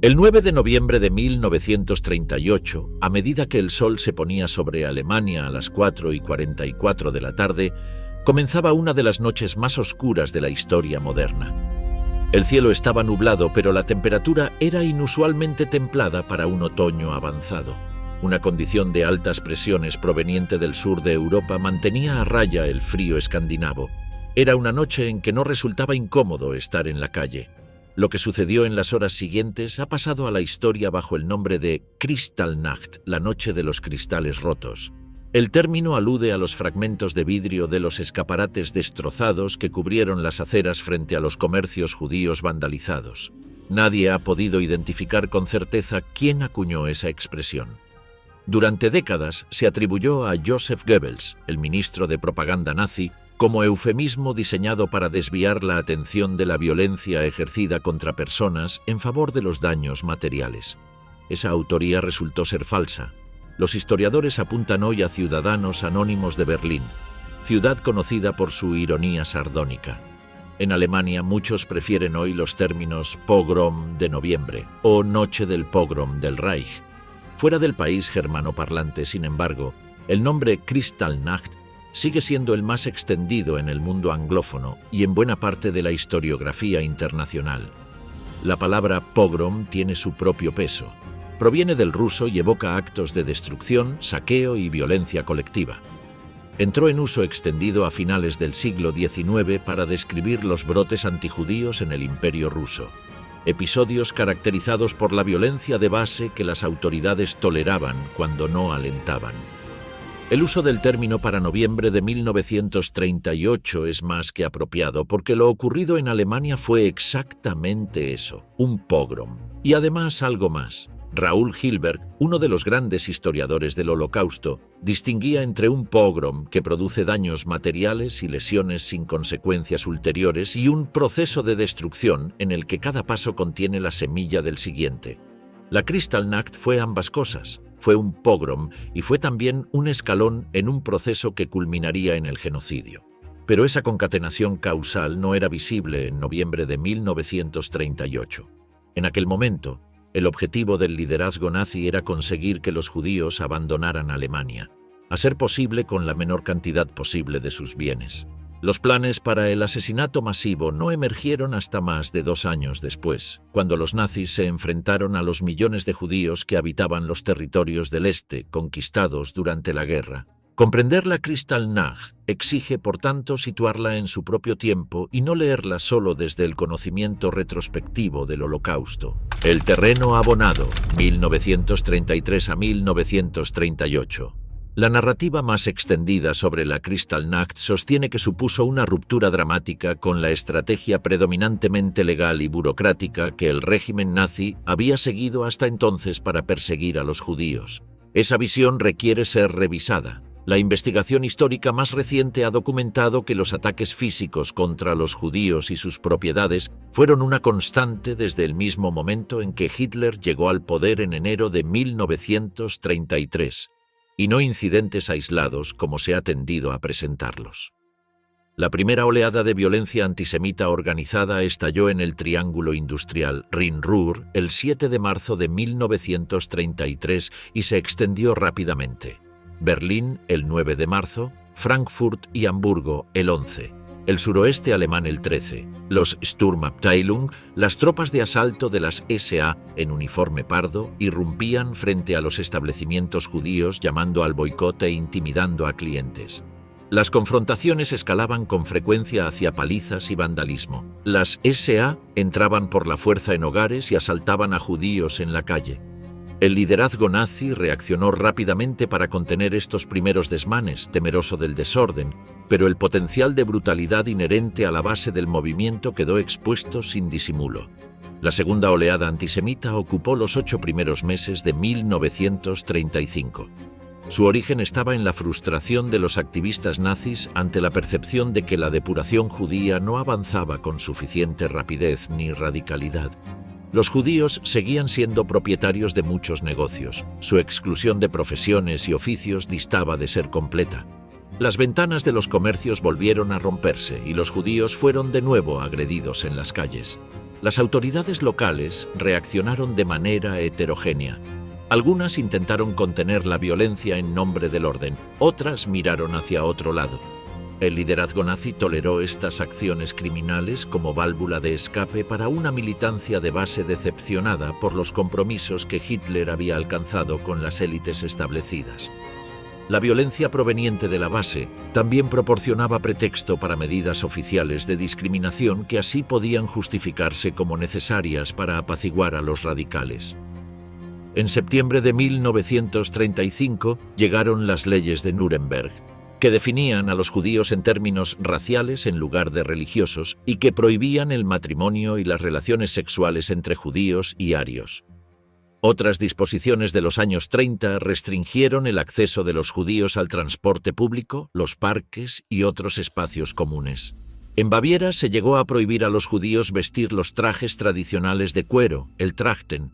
El 9 de noviembre de 1938, a medida que el sol se ponía sobre Alemania a las 4:44 de la tarde, comenzaba una de las noches más oscuras de la historia moderna. El cielo estaba nublado, pero la temperatura era inusualmente templada para un otoño avanzado. Una condición de altas presiones proveniente del sur de Europa mantenía a raya el frío escandinavo. Era una noche en que no resultaba incómodo estar en la calle. Lo que sucedió en las horas siguientes ha pasado a la historia bajo el nombre de Kristallnacht, la noche de los cristales rotos. El término alude a los fragmentos de vidrio de los escaparates destrozados que cubrieron las aceras frente a los comercios judíos vandalizados. Nadie ha podido identificar con certeza quién acuñó esa expresión. Durante décadas se atribuyó a Joseph Goebbels, el ministro de propaganda nazi, como eufemismo diseñado para desviar la atención de la violencia ejercida contra personas en favor de los daños materiales. Esa autoría resultó ser falsa. Los historiadores apuntan hoy a Ciudadanos Anónimos de Berlín, ciudad conocida por su ironía sardónica. En Alemania muchos prefieren hoy los términos pogrom de noviembre o noche del pogrom del Reich. Fuera del país germanoparlante, sin embargo, el nombre Kristallnacht sigue siendo el más extendido en el mundo anglófono y en buena parte de la historiografía internacional. La palabra pogrom tiene su propio peso. Proviene del ruso y evoca actos de destrucción, saqueo y violencia colectiva. Entró en uso extendido a finales del siglo XIX para describir los brotes antijudíos en el Imperio ruso. Episodios caracterizados por la violencia de base que las autoridades toleraban cuando no alentaban. El uso del término para noviembre de 1938 es más que apropiado porque lo ocurrido en Alemania fue exactamente eso, un pogrom. Y además algo más. Raúl Hilberg, uno de los grandes historiadores del Holocausto, distinguía entre un pogrom que produce daños materiales y lesiones sin consecuencias ulteriores y un proceso de destrucción en el que cada paso contiene la semilla del siguiente. La Kristallnacht fue ambas cosas. Fue un pogrom y fue también un escalón en un proceso que culminaría en el genocidio. Pero esa concatenación causal no era visible en noviembre de 1938. En aquel momento, el objetivo del liderazgo nazi era conseguir que los judíos abandonaran Alemania, a ser posible con la menor cantidad posible de sus bienes. Los planes para el asesinato masivo no emergieron hasta más de 2 años después, cuando los nazis se enfrentaron a los millones de judíos que habitaban los territorios del este, conquistados durante la guerra. Comprender la Kristallnacht exige, por tanto, situarla en su propio tiempo y no leerla solo desde el conocimiento retrospectivo del Holocausto. El terreno abonado, 1933 a 1938. La narrativa más extendida sobre la Kristallnacht sostiene que supuso una ruptura dramática con la estrategia predominantemente legal y burocrática que el régimen nazi había seguido hasta entonces para perseguir a los judíos. Esa visión requiere ser revisada. La investigación histórica más reciente ha documentado que los ataques físicos contra los judíos y sus propiedades fueron una constante desde el mismo momento en que Hitler llegó al poder en enero de 1933. Y no incidentes aislados como se ha tendido a presentarlos. La primera oleada de violencia antisemita organizada estalló en el Triángulo Industrial Rin-Ruhr el 7 de marzo de 1933 y se extendió rápidamente. Berlín el 9 de marzo, Frankfurt y Hamburgo el 11. El suroeste alemán el 13, los Sturmabteilung, las tropas de asalto de las SA en uniforme pardo, irrumpían frente a los establecimientos judíos llamando al boicot e intimidando a clientes. Las confrontaciones escalaban con frecuencia hacia palizas y vandalismo. Las SA entraban por la fuerza en hogares y asaltaban a judíos en la calle. El liderazgo nazi reaccionó rápidamente para contener estos primeros desmanes, temeroso del desorden, pero el potencial de brutalidad inherente a la base del movimiento quedó expuesto sin disimulo. La segunda oleada antisemita ocupó los 8 primeros meses de 1935. Su origen estaba en la frustración de los activistas nazis ante la percepción de que la depuración judía no avanzaba con suficiente rapidez ni radicalidad. Los judíos seguían siendo propietarios de muchos negocios. Su exclusión de profesiones y oficios distaba de ser completa. Las ventanas de los comercios volvieron a romperse y los judíos fueron de nuevo agredidos en las calles. Las autoridades locales reaccionaron de manera heterogénea. Algunas intentaron contener la violencia en nombre del orden, otras miraron hacia otro lado. El liderazgo nazi toleró estas acciones criminales como válvula de escape para una militancia de base decepcionada por los compromisos que Hitler había alcanzado con las élites establecidas. La violencia proveniente de la base también proporcionaba pretexto para medidas oficiales de discriminación que así podían justificarse como necesarias para apaciguar a los radicales. En septiembre de 1935 llegaron las leyes de Nuremberg, que definían a los judíos en términos raciales en lugar de religiosos y que prohibían el matrimonio y las relaciones sexuales entre judíos y arios. Otras disposiciones de los años 30 restringieron el acceso de los judíos al transporte público, los parques y otros espacios comunes. En Baviera se llegó a prohibir a los judíos vestir los trajes tradicionales de cuero, el Trachten.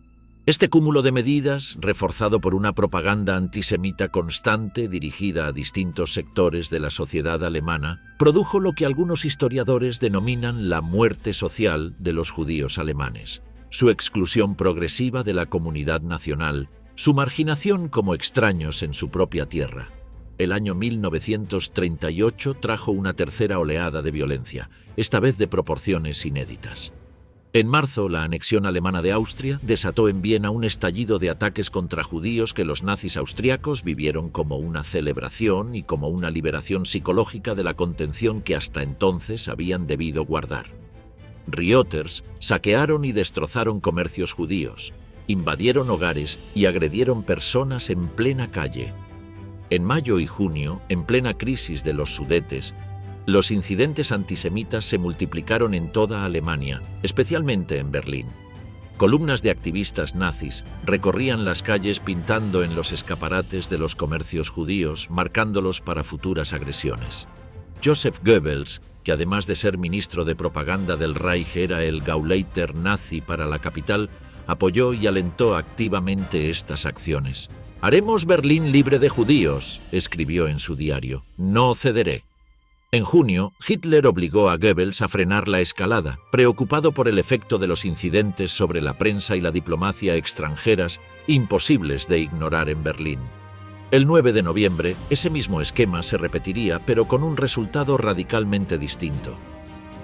Este cúmulo de medidas, reforzado por una propaganda antisemita constante dirigida a distintos sectores de la sociedad alemana, produjo lo que algunos historiadores denominan la muerte social de los judíos alemanes. Su exclusión progresiva de la comunidad nacional, su marginación como extraños en su propia tierra. El año 1938 trajo una tercera oleada de violencia, esta vez de proporciones inéditas. En marzo, la anexión alemana de Austria desató en Viena un estallido de ataques contra judíos que los nazis austriacos vivieron como una celebración y como una liberación psicológica de la contención que hasta entonces habían debido guardar. Rioters saquearon y destrozaron comercios judíos, invadieron hogares y agredieron personas en plena calle. En mayo y junio, en plena crisis de los Sudetes, los incidentes antisemitas se multiplicaron en toda Alemania, especialmente en Berlín. Columnas de activistas nazis recorrían las calles pintando en los escaparates de los comercios judíos, marcándolos para futuras agresiones. Joseph Goebbels, que además de ser ministro de propaganda del Reich era el Gauleiter nazi para la capital, apoyó y alentó activamente estas acciones. «Haremos Berlín libre de judíos», escribió en su diario. «No cederé». En junio, Hitler obligó a Goebbels a frenar la escalada, preocupado por el efecto de los incidentes sobre la prensa y la diplomacia extranjeras, imposibles de ignorar en Berlín. El 9 de noviembre, ese mismo esquema se repetiría, pero con un resultado radicalmente distinto.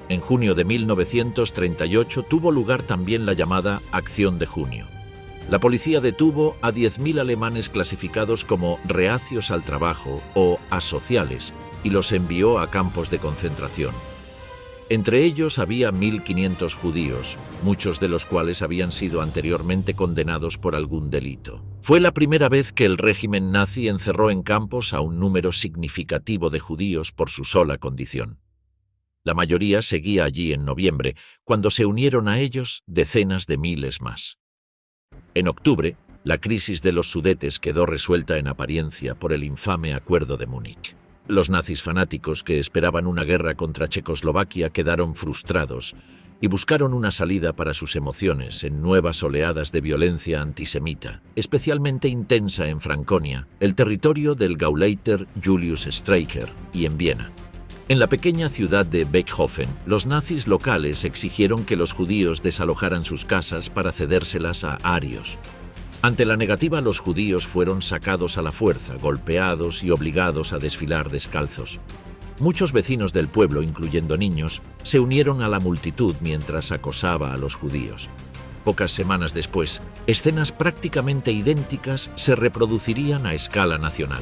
En junio de 1938 tuvo lugar también la llamada Acción de Junio. La policía detuvo a 10.000 alemanes clasificados como reacios al trabajo o asociales y los envió a campos de concentración. Entre ellos había 1.500 judíos, muchos de los cuales habían sido anteriormente condenados por algún delito. Fue la primera vez que el régimen nazi encerró en campos a un número significativo de judíos por su sola condición. La mayoría seguía allí en noviembre, cuando se unieron a ellos decenas de miles más. En octubre, la crisis de los Sudetes quedó resuelta en apariencia por el infame Acuerdo de Múnich. Los nazis fanáticos que esperaban una guerra contra Checoslovaquia quedaron frustrados y buscaron una salida para sus emociones en nuevas oleadas de violencia antisemita, especialmente intensa en Franconia, el territorio del Gauleiter Julius Streicher, y en Viena. En la pequeña ciudad de Beckhofen, los nazis locales exigieron que los judíos desalojaran sus casas para cedérselas a arios. Ante la negativa, los judíos fueron sacados a la fuerza, golpeados y obligados a desfilar descalzos. Muchos vecinos del pueblo, incluyendo niños, se unieron a la multitud mientras acosaba a los judíos. Pocas semanas después, escenas prácticamente idénticas se reproducirían a escala nacional.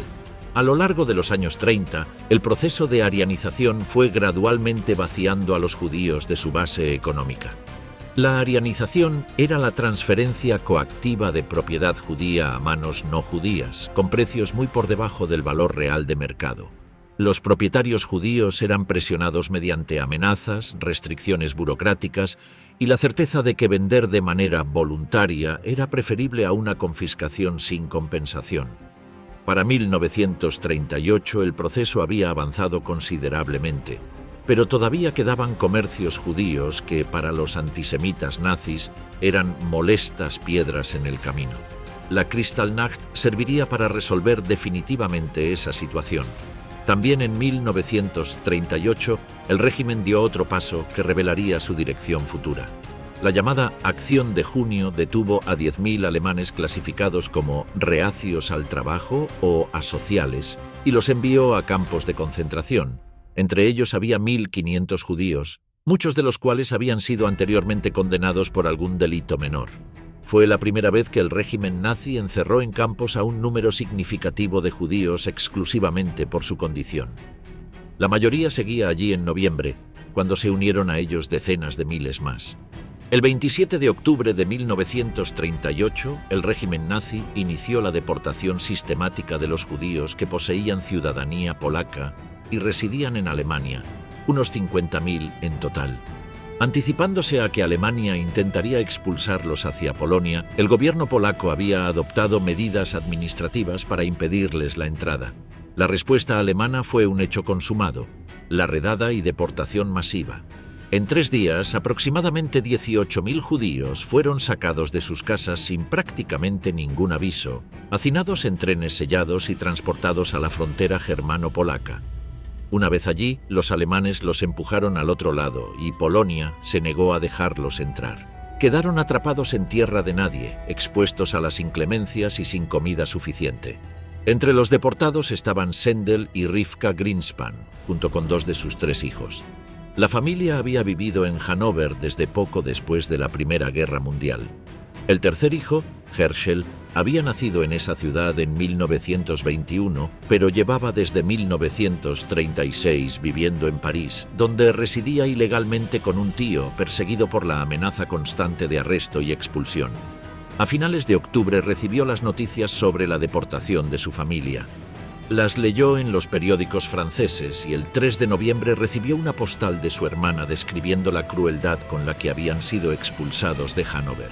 A lo largo de los años 30, el proceso de arianización fue gradualmente vaciando a los judíos de su base económica. La arianización era la transferencia coactiva de propiedad judía a manos no judías, con precios muy por debajo del valor real de mercado. Los propietarios judíos eran presionados mediante amenazas, restricciones burocráticas y la certeza de que vender de manera voluntaria era preferible a una confiscación sin compensación. Para 1938 el proceso había avanzado considerablemente, pero todavía quedaban comercios judíos que, para los antisemitas nazis, eran molestas piedras en el camino. La Kristallnacht serviría para resolver definitivamente esa situación. También en 1938, el régimen dio otro paso que revelaría su dirección futura. La llamada Acción de Junio detuvo a 10.000 alemanes clasificados como reacios al trabajo o asociales y los envió a campos de concentración. Entre ellos había 1.500 judíos, muchos de los cuales habían sido anteriormente condenados por algún delito menor. Fue la primera vez que el régimen nazi encerró en campos a un número significativo de judíos exclusivamente por su condición. La mayoría seguía allí en noviembre, cuando se unieron a ellos decenas de miles más. El 27 de octubre de 1938, el régimen nazi inició la deportación sistemática de los judíos que poseían ciudadanía polaca y residían en Alemania, unos 50.000 en total. Anticipándose a que Alemania intentaría expulsarlos hacia Polonia, el gobierno polaco había adoptado medidas administrativas para impedirles la entrada. La respuesta alemana fue un hecho consumado: la redada y deportación masiva. En 3 días, aproximadamente 18.000 judíos fueron sacados de sus casas sin prácticamente ningún aviso, hacinados en trenes sellados y transportados a la frontera germano-polaca. Una vez allí, los alemanes los empujaron al otro lado y Polonia se negó a dejarlos entrar. Quedaron atrapados en tierra de nadie, expuestos a las inclemencias y sin comida suficiente. Entre los deportados estaban Sendel y Rivka Greenspan, junto con 2 de sus 3 hijos. La familia había vivido en Hannover desde poco después de la Primera Guerra Mundial. El tercer hijo, Herschel, había nacido en esa ciudad en 1921, pero llevaba desde 1936 viviendo en París, donde residía ilegalmente con un tío perseguido por la amenaza constante de arresto y expulsión. A finales de octubre recibió las noticias sobre la deportación de su familia. Las leyó en los periódicos franceses y el 3 de noviembre recibió una postal de su hermana describiendo la crueldad con la que habían sido expulsados de Hannover.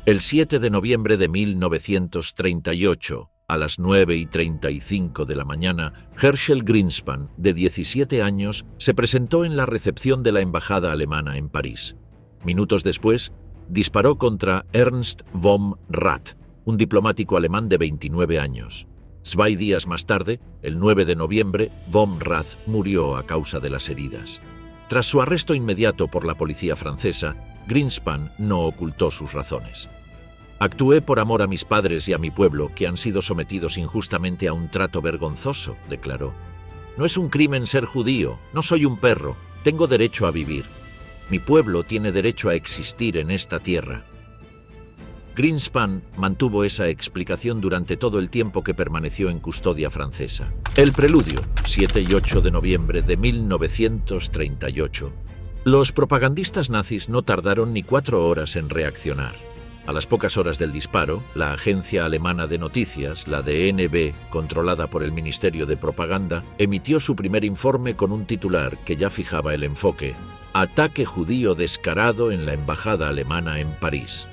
El 7 de noviembre de 1938, a las 9:35 de la mañana, Herschel Greenspan, de 17 años, se presentó en la recepción de la embajada alemana en París. Minutos después, disparó contra Ernst von Rath, un diplomático alemán de 29 años. 2 días más tarde, el 9 de noviembre, von Rath murió a causa de las heridas. Tras su arresto inmediato por la policía francesa, Greenspan no ocultó sus razones. «Actué por amor a mis padres y a mi pueblo, que han sido sometidos injustamente a un trato vergonzoso», declaró. «No es un crimen ser judío, no soy un perro, tengo derecho a vivir. Mi pueblo tiene derecho a existir en esta tierra». Greenspan mantuvo esa explicación durante todo el tiempo que permaneció en custodia francesa. El preludio, 7 y 8 de noviembre de 1938. Los propagandistas nazis no tardaron ni 4 horas en reaccionar. A las pocas horas del disparo, la agencia alemana de noticias, la DNB, controlada por el Ministerio de Propaganda, emitió su primer informe con un titular que ya fijaba el enfoque: «Ataque judío descarado en la embajada alemana en París».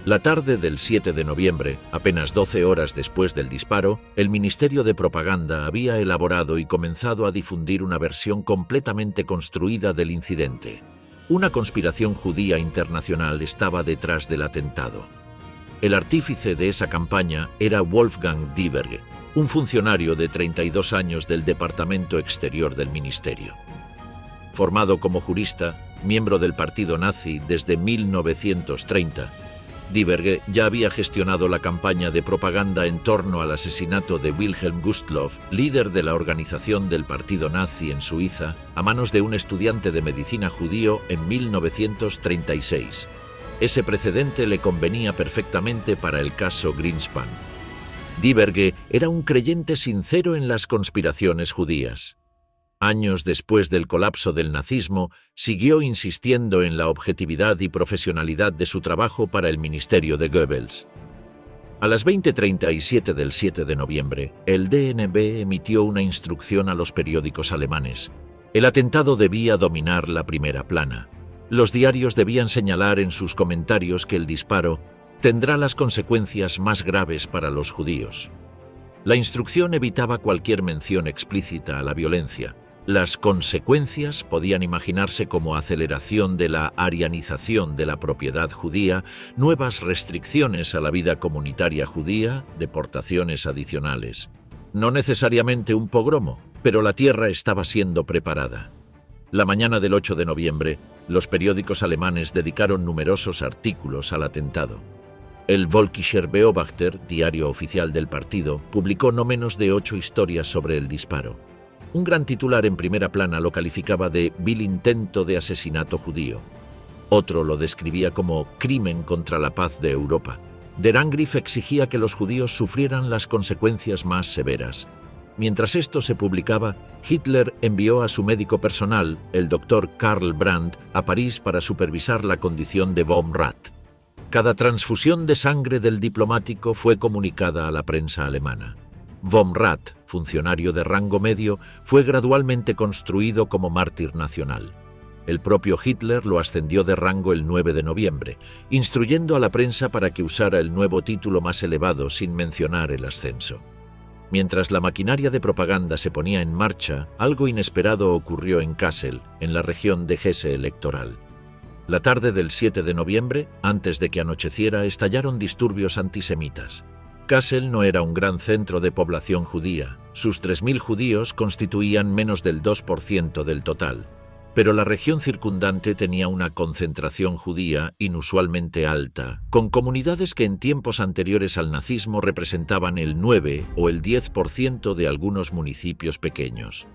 La tarde del 7 de noviembre, apenas 12 horas después del disparo, el Ministerio de Propaganda había elaborado y comenzado a difundir una versión completamente construida del incidente. Una conspiración judía internacional estaba detrás del atentado. El artífice de esa campaña era Wolfgang Dieberge, un funcionario de 32 años del Departamento Exterior del Ministerio. Formado como jurista, miembro del partido nazi desde 1930, Dieberge ya había gestionado la campaña de propaganda en torno al asesinato de Wilhelm Gustloff, líder de la organización del partido nazi en Suiza, a manos de un estudiante de medicina judío en 1936. Ese precedente le convenía perfectamente para el caso Greenspan. Dieberge era un creyente sincero en las conspiraciones judías. Años después del colapso del nazismo, siguió insistiendo en la objetividad y profesionalidad de su trabajo para el ministerio de Goebbels. A las 20:37 del 7 de noviembre, el DNB emitió una instrucción a los periódicos alemanes. El atentado debía dominar la primera plana. Los diarios debían señalar en sus comentarios que el disparo tendrá las consecuencias más graves para los judíos. La instrucción evitaba cualquier mención explícita a la violencia. Las consecuencias podían imaginarse como aceleración de la arianización de la propiedad judía, nuevas restricciones a la vida comunitaria judía, deportaciones adicionales. No necesariamente un pogromo, pero la tierra estaba siendo preparada. La mañana del 8 de noviembre, los periódicos alemanes dedicaron numerosos artículos al atentado. El Völkischer Beobachter, diario oficial del partido, publicó no menos de 8 historias sobre el disparo. Un gran titular en primera plana lo calificaba de vil intento de asesinato judío. Otro lo describía como crimen contra la paz de Europa. Der Angriff exigía que los judíos sufrieran las consecuencias más severas. Mientras esto se publicaba, Hitler envió a su médico personal, el doctor Karl Brandt, a París para supervisar la condición de vom Rath. Cada transfusión de sangre del diplomático fue comunicada a la prensa alemana. Vom Rath, funcionario de rango medio, fue gradualmente construido como mártir nacional. El propio Hitler lo ascendió de rango el 9 de noviembre, instruyendo a la prensa para que usara el nuevo título más elevado sin mencionar el ascenso. Mientras la maquinaria de propaganda se ponía en marcha, algo inesperado ocurrió en Kassel, en la región de Hesse electoral. La tarde del 7 de noviembre, antes de que anocheciera, estallaron disturbios antisemitas. Kassel no era un gran centro de población judía. Sus 3.000 judíos constituían menos del 2% del total. Pero la región circundante tenía una concentración judía inusualmente alta, con comunidades que en tiempos anteriores al nazismo representaban el 9 o el 10% de algunos municipios pequeños.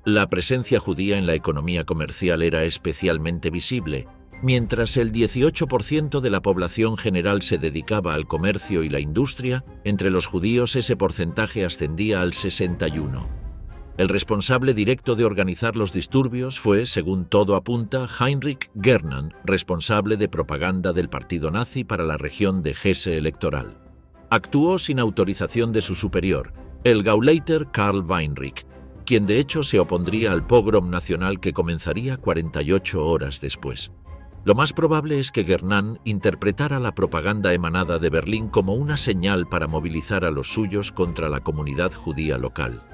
La presencia judía en la economía comercial era especialmente visible. Mientras el 18% de la población general se dedicaba al comercio y la industria, entre los judíos ese porcentaje ascendía al 61%. El responsable directo de organizar los disturbios fue, según todo apunta, Heinrich Gernand, responsable de propaganda del partido nazi para la región de Hesse electoral. Actuó sin autorización de su superior, el Gauleiter Karl Weinrich, quien de hecho se opondría al pogrom nacional que comenzaría 48 horas después. Lo más probable es que Gernand interpretara la propaganda emanada de Berlín como una señal para movilizar a los suyos contra la comunidad judía local.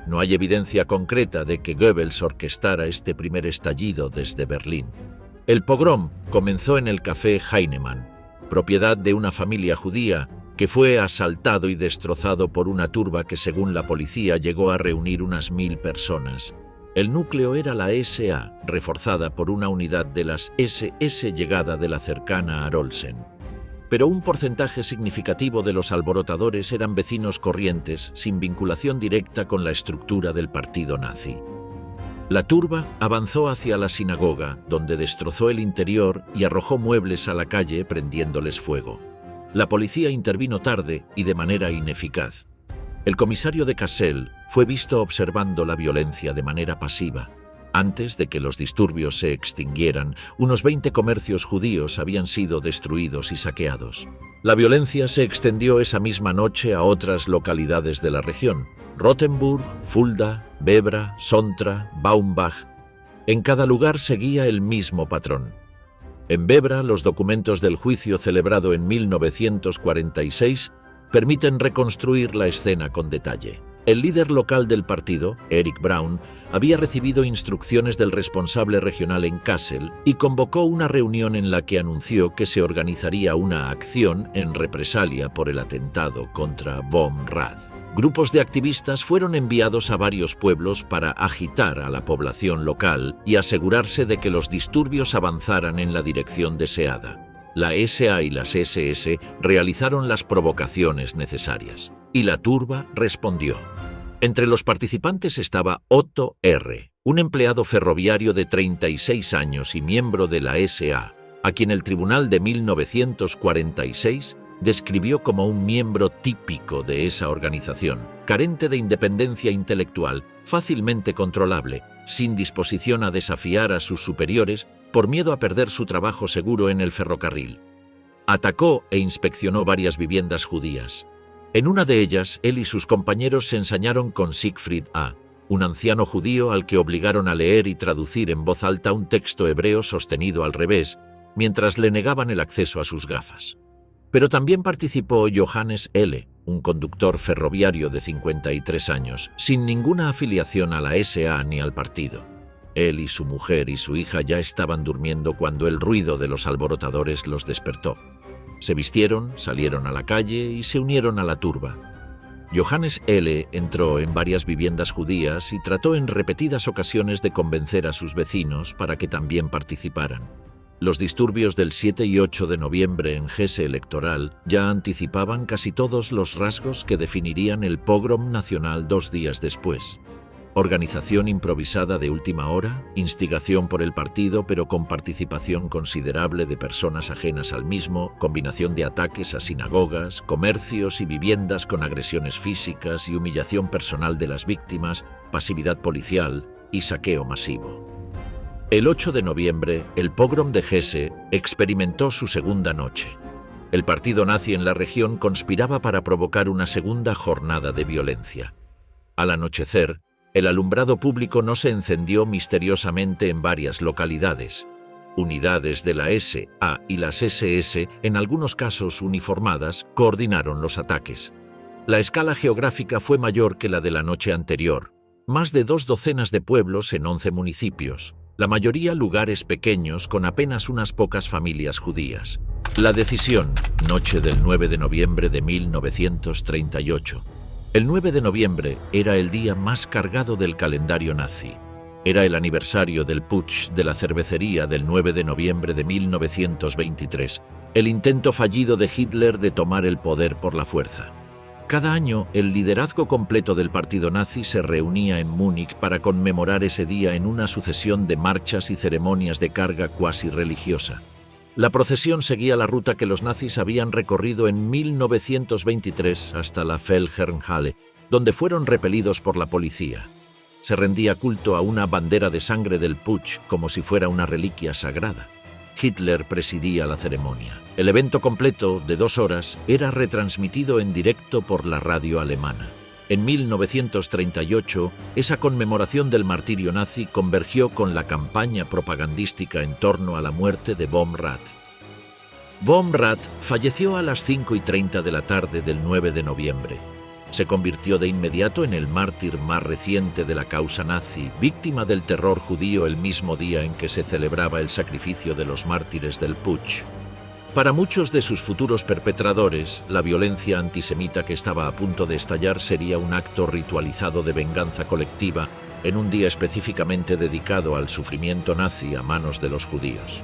No hay evidencia concreta de que Goebbels orquestara este primer estallido desde Berlín. El pogrom comenzó en el café Heinemann, propiedad de una familia judía que fue asaltado y destrozado por una turba que, según la policía, llegó a reunir unas 1.000 personas. El núcleo era la SA, reforzada por una unidad de las SS llegada de la cercana Arolsen. Pero un porcentaje significativo de los alborotadores eran vecinos corrientes, sin vinculación directa con la estructura del partido nazi. La turba avanzó hacia la sinagoga, donde destrozó el interior y arrojó muebles a la calle, prendiéndoles fuego. La policía intervino tarde y de manera ineficaz. El comisario de Kassel fue visto observando la violencia de manera pasiva. Antes de que los disturbios se extinguieran, unos 20 comercios judíos habían sido destruidos y saqueados. La violencia se extendió esa misma noche a otras localidades de la región: Rothenburg, Fulda, Bebra, Sontra, Baumbach. En cada lugar seguía el mismo patrón. En Bebra, los documentos del juicio celebrado en 1946 permiten reconstruir la escena con detalle. El líder local del partido, Erich Braun, había recibido instrucciones del responsable regional en Kassel y convocó una reunión en la que anunció que se organizaría una acción en represalia por el atentado contra vom Rath. Grupos de activistas fueron enviados a varios pueblos para agitar a la población local y asegurarse de que los disturbios avanzaran en la dirección deseada. La SA y las SS realizaron las provocaciones necesarias, y la turba respondió. Entre los participantes estaba Otto R., un empleado ferroviario de 36 años y miembro de la SA, a quien el tribunal de 1946 describió como un miembro típico de esa organización, carente de independencia intelectual, fácilmente controlable, sin disposición a desafiar a sus superiores por miedo a perder su trabajo seguro en el ferrocarril. Atacó e inspeccionó varias viviendas judías. En una de ellas, él y sus compañeros se ensañaron con Siegfried A., un anciano judío al que obligaron a leer y traducir en voz alta un texto hebreo sostenido al revés, mientras le negaban el acceso a sus gafas. Pero también participó Johannes L., un conductor ferroviario de 53 años, sin ninguna afiliación a la SA ni al partido. Él y su mujer y su hija ya estaban durmiendo cuando el ruido de los alborotadores los despertó. Se vistieron, salieron a la calle y se unieron a la turba. Johannes L. entró en varias viviendas judías y trató en repetidas ocasiones de convencer a sus vecinos para que también participaran. Los disturbios del 7 y 8 de noviembre en Hesse electoral ya anticipaban casi todos los rasgos que definirían el pogrom nacional 2 días después. Organización improvisada de última hora, instigación por el partido pero con participación considerable de personas ajenas al mismo, combinación de ataques a sinagogas, comercios y viviendas con agresiones físicas y humillación personal de las víctimas, pasividad policial y saqueo masivo. El 8 de noviembre, el pogrom de Hesse experimentó su segunda noche. El partido nazi en la región conspiraba para provocar una segunda jornada de violencia. Al anochecer, el alumbrado público no se encendió misteriosamente en varias localidades. Unidades de la SA y las SS, en algunos casos uniformadas, coordinaron los ataques. La escala geográfica fue mayor que la de la noche anterior. Más de 2 docenas de pueblos en 11 municipios. La mayoría lugares pequeños con apenas unas pocas familias judías. La decisión, noche del 9 de noviembre de 1938. El 9 de noviembre era el día más cargado del calendario nazi. Era el aniversario del putsch de la cervecería del 9 de noviembre de 1923, el intento fallido de Hitler de tomar el poder por la fuerza. Cada año, el liderazgo completo del partido nazi se reunía en Múnich para conmemorar ese día en una sucesión de marchas y ceremonias de carga cuasi religiosa. La procesión seguía la ruta que los nazis habían recorrido en 1923 hasta la Feldherrnhalle, donde fueron repelidos por la policía. Se rendía culto a una bandera de sangre del putsch como si fuera una reliquia sagrada. Hitler presidía la ceremonia. El evento completo, de 2 horas, era retransmitido en directo por la radio alemana. En 1938, esa conmemoración del martirio nazi convergió con la campaña propagandística en torno a la muerte de Bohm-Rath. Bohm-Rath falleció a las 5:30 de la tarde del 9 de noviembre. Se convirtió de inmediato en el mártir más reciente de la causa nazi, víctima del terror judío el mismo día en que se celebraba el sacrificio de los mártires del putsch. Para muchos de sus futuros perpetradores, la violencia antisemita que estaba a punto de estallar sería un acto ritualizado de venganza colectiva en un día específicamente dedicado al sufrimiento nazi a manos de los judíos.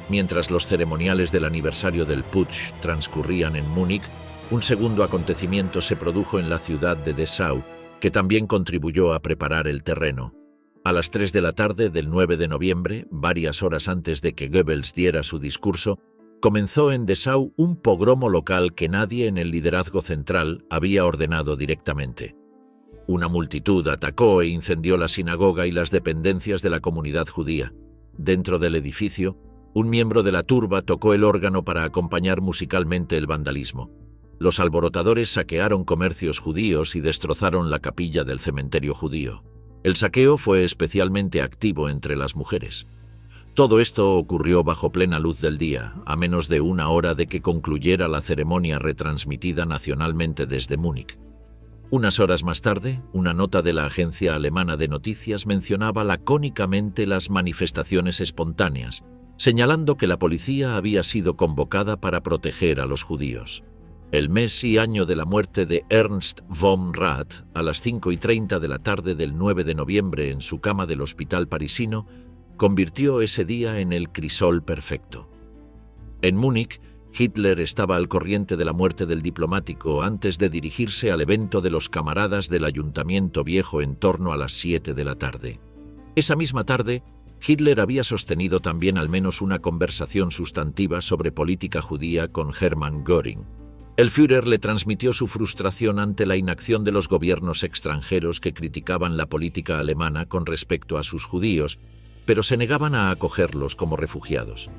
Mientras los ceremoniales del aniversario del putsch transcurrían en Múnich, un segundo acontecimiento se produjo en la ciudad de Dessau, que también contribuyó a preparar el terreno. A las 3 de la tarde del 9 de noviembre, varias horas antes de que Goebbels diera su discurso, comenzó en Dessau un pogromo local que nadie en el liderazgo central había ordenado directamente. Una multitud atacó e incendió la sinagoga y las dependencias de la comunidad judía. Dentro del edificio, un miembro de la turba tocó el órgano para acompañar musicalmente el vandalismo. Los alborotadores saquearon comercios judíos y destrozaron la capilla del cementerio judío. El saqueo fue especialmente activo entre las mujeres. Todo esto ocurrió bajo plena luz del día, a menos de 1 hora de que concluyera la ceremonia retransmitida nacionalmente desde Múnich. Unas horas más tarde, una nota de la agencia alemana de noticias mencionaba lacónicamente las manifestaciones espontáneas, señalando que la policía había sido convocada para proteger a los judíos. El mes y año de la muerte de Ernst von Rath, a las 5:30 de la tarde del 9 de noviembre en su cama del hospital parisino, convirtió ese día en el crisol perfecto. En Múnich, Hitler estaba al corriente de la muerte del diplomático antes de dirigirse al evento de los camaradas del Ayuntamiento Viejo en torno a las 7 de la tarde. Esa misma tarde, Hitler había sostenido también al menos una conversación sustantiva sobre política judía con Hermann Göring. El Führer le transmitió su frustración ante la inacción de los gobiernos extranjeros que criticaban la política alemana con respecto a sus judíos, pero se negaban a acogerlos como refugiados.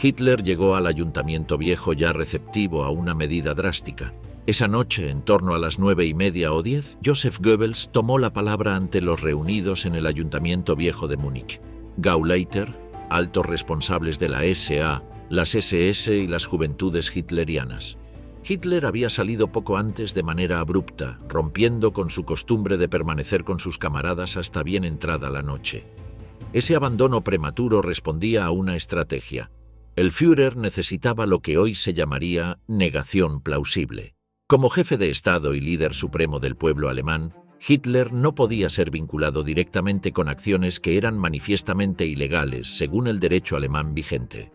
Hitler llegó al Ayuntamiento Viejo ya receptivo a una medida drástica. Esa noche, en torno a las 9:30 o 10, Joseph Goebbels tomó la palabra ante los reunidos en el Ayuntamiento Viejo de Múnich. Gauleiter, altos responsables de la SA, las SS y las juventudes hitlerianas. Hitler había salido poco antes de manera abrupta, rompiendo con su costumbre de permanecer con sus camaradas hasta bien entrada la noche. Ese abandono prematuro respondía a una estrategia. El Führer necesitaba lo que hoy se llamaría negación plausible. Como jefe de Estado y líder supremo del pueblo alemán, Hitler no podía ser vinculado directamente con acciones que eran manifiestamente ilegales según el derecho alemán vigente.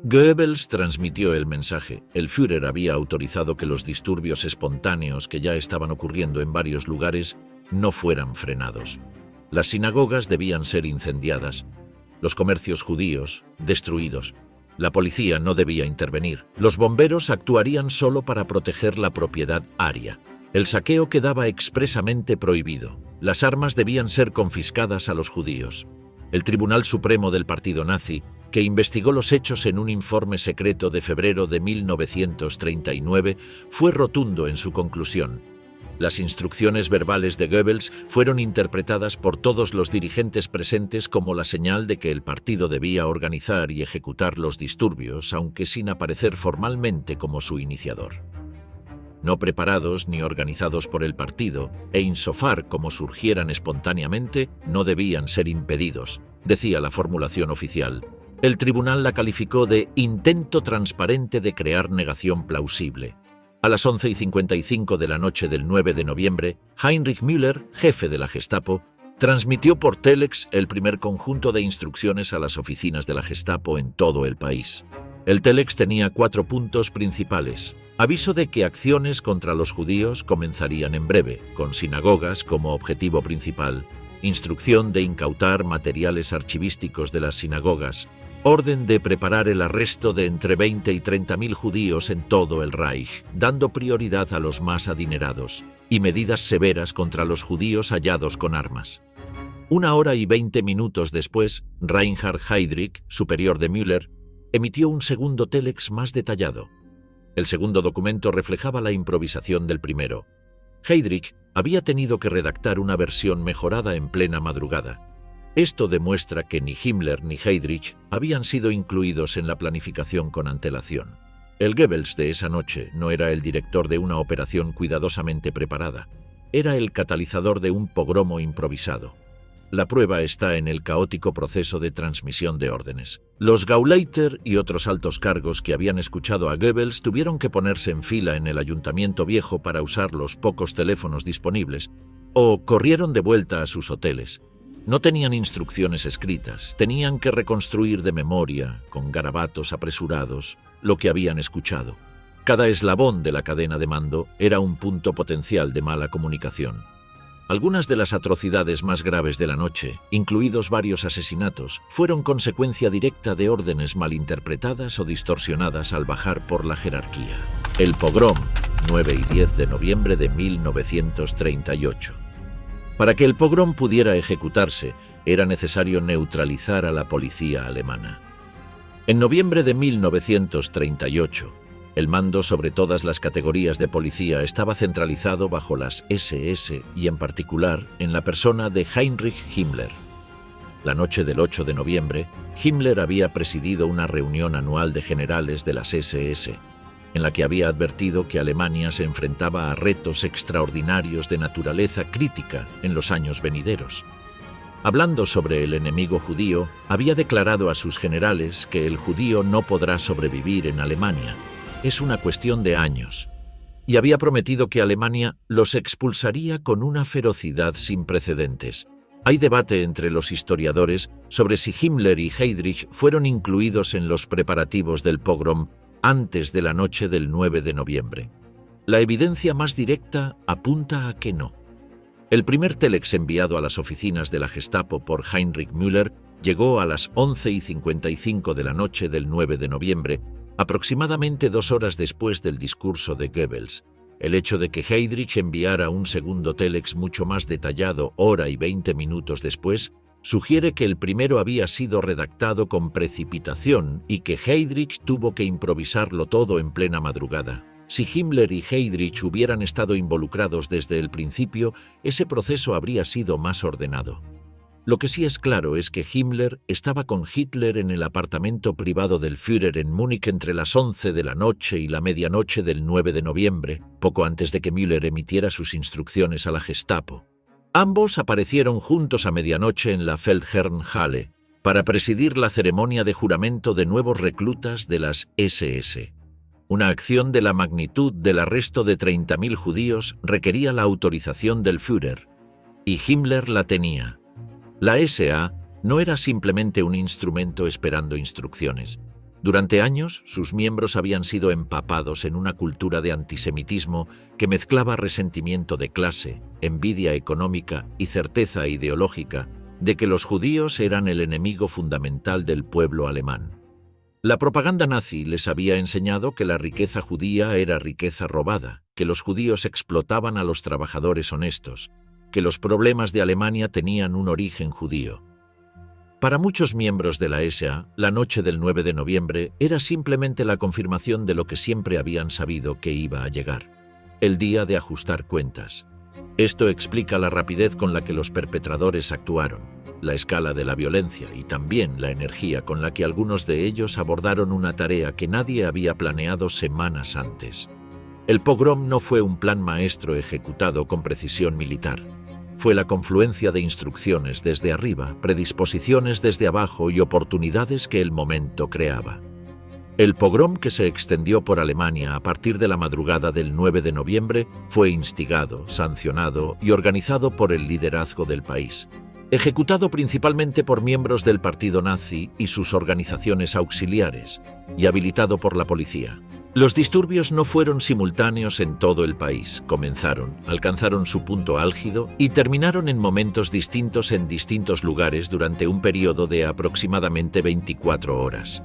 Goebbels transmitió el mensaje. El Führer había autorizado que los disturbios espontáneos que ya estaban ocurriendo en varios lugares no fueran frenados. Las sinagogas debían ser incendiadas, los comercios judíos destruidos. La policía no debía intervenir. Los bomberos actuarían solo para proteger la propiedad aria. El saqueo quedaba expresamente prohibido. Las armas debían ser confiscadas a los judíos. El Tribunal Supremo del Partido Nazi, que investigó los hechos en un informe secreto de febrero de 1939, fue rotundo en su conclusión. Las instrucciones verbales de Goebbels fueron interpretadas por todos los dirigentes presentes como la señal de que el partido debía organizar y ejecutar los disturbios, aunque sin aparecer formalmente como su iniciador. No preparados ni organizados por el partido, e insofar como surgieran espontáneamente, no debían ser impedidos, decía la formulación oficial. El tribunal la calificó de intento transparente de crear negación plausible. A las 11:55 de la noche del 9 de noviembre, Heinrich Müller, jefe de la Gestapo, transmitió por Telex el primer conjunto de instrucciones a las oficinas de la Gestapo en todo el país. El Telex tenía 4 puntos principales. Aviso de que acciones contra los judíos comenzarían en breve, con sinagogas como objetivo principal. Instrucción de incautar materiales archivísticos de las sinagogas. Orden de preparar el arresto de entre 20 y 30.000 judíos en todo el Reich, dando prioridad a los más adinerados, y medidas severas contra los judíos hallados con armas. 1 hora y 20 minutos después, Reinhard Heydrich, superior de Müller, emitió un segundo Telex más detallado. El segundo documento reflejaba la improvisación del primero. Heydrich había tenido que redactar una versión mejorada en plena madrugada. Esto demuestra que ni Himmler ni Heydrich habían sido incluidos en la planificación con antelación. El Goebbels de esa noche no era el director de una operación cuidadosamente preparada. Era el catalizador de un pogromo improvisado. La prueba está en el caótico proceso de transmisión de órdenes. Los Gauleiter y otros altos cargos que habían escuchado a Goebbels tuvieron que ponerse en fila en el Ayuntamiento Viejo para usar los pocos teléfonos disponibles, o corrieron de vuelta a sus hoteles. No tenían instrucciones escritas, tenían que reconstruir de memoria, con garabatos apresurados, lo que habían escuchado. Cada eslabón de la cadena de mando era un punto potencial de mala comunicación. Algunas de las atrocidades más graves de la noche, incluidos varios asesinatos, fueron consecuencia directa de órdenes malinterpretadas o distorsionadas al bajar por la jerarquía. El pogrom, 9 y 10 de noviembre de 1938. Para que el pogrom pudiera ejecutarse, era necesario neutralizar a la policía alemana. En noviembre de 1938, el mando sobre todas las categorías de policía estaba centralizado bajo las SS y en particular en la persona de Heinrich Himmler. La noche del 8 de noviembre, Himmler había presidido una reunión anual de generales de las SS, en la que había advertido que Alemania se enfrentaba a retos extraordinarios de naturaleza crítica en los años venideros. Hablando sobre el enemigo judío, había declarado a sus generales que el judío no podrá sobrevivir en Alemania. Es una cuestión de años, y había prometido que Alemania los expulsaría con una ferocidad sin precedentes. Hay debate entre los historiadores sobre si Himmler y Heydrich fueron incluidos en los preparativos del pogrom antes de la noche del 9 de noviembre. La evidencia más directa apunta a que no. El primer telex enviado a las oficinas de la Gestapo por Heinrich Müller llegó a las 11:55 de la noche del 9 de noviembre, aproximadamente 2 horas después del discurso de Goebbels. El hecho de que Heydrich enviara un segundo telex mucho más detallado 1 hora y 20 minutos después sugiere que el primero había sido redactado con precipitación y que Heydrich tuvo que improvisarlo todo en plena madrugada. Si Himmler y Heydrich hubieran estado involucrados desde el principio, ese proceso habría sido más ordenado. Lo que sí es claro es que Himmler estaba con Hitler en el apartamento privado del Führer en Múnich entre las 11 de la noche y la medianoche del 9 de noviembre, poco antes de que Müller emitiera sus instrucciones a la Gestapo. Ambos aparecieron juntos a medianoche en la Feldherrnhalle para presidir la ceremonia de juramento de nuevos reclutas de las SS. Una acción de la magnitud del arresto de 30.000 judíos requería la autorización del Führer, y Himmler la tenía. La SA no era simplemente un instrumento esperando instrucciones. Durante años, sus miembros habían sido empapados en una cultura de antisemitismo que mezclaba resentimiento de clase, envidia económica y certeza ideológica de que los judíos eran el enemigo fundamental del pueblo alemán. La propaganda nazi les había enseñado que la riqueza judía era riqueza robada, que los judíos explotaban a los trabajadores honestos, que los problemas de Alemania tenían un origen judío. Para muchos miembros de la SA, la noche del 9 de noviembre era simplemente la confirmación de lo que siempre habían sabido que iba a llegar: el día de ajustar cuentas. Esto explica la rapidez con la que los perpetradores actuaron, la escala de la violencia y también la energía con la que algunos de ellos abordaron una tarea que nadie había planeado semanas antes. El pogrom no fue un plan maestro ejecutado con precisión militar. Fue la confluencia de instrucciones desde arriba, predisposiciones desde abajo y oportunidades que el momento creaba. El pogrom, que se extendió por Alemania a partir de la madrugada del 9 de noviembre, fue instigado, sancionado y organizado por el liderazgo del país, ejecutado principalmente por miembros del partido nazi y sus organizaciones auxiliares, y habilitado por la policía. Los disturbios no fueron simultáneos en todo el país. Comenzaron, alcanzaron su punto álgido y terminaron en momentos distintos en distintos lugares durante un periodo de aproximadamente 24 horas.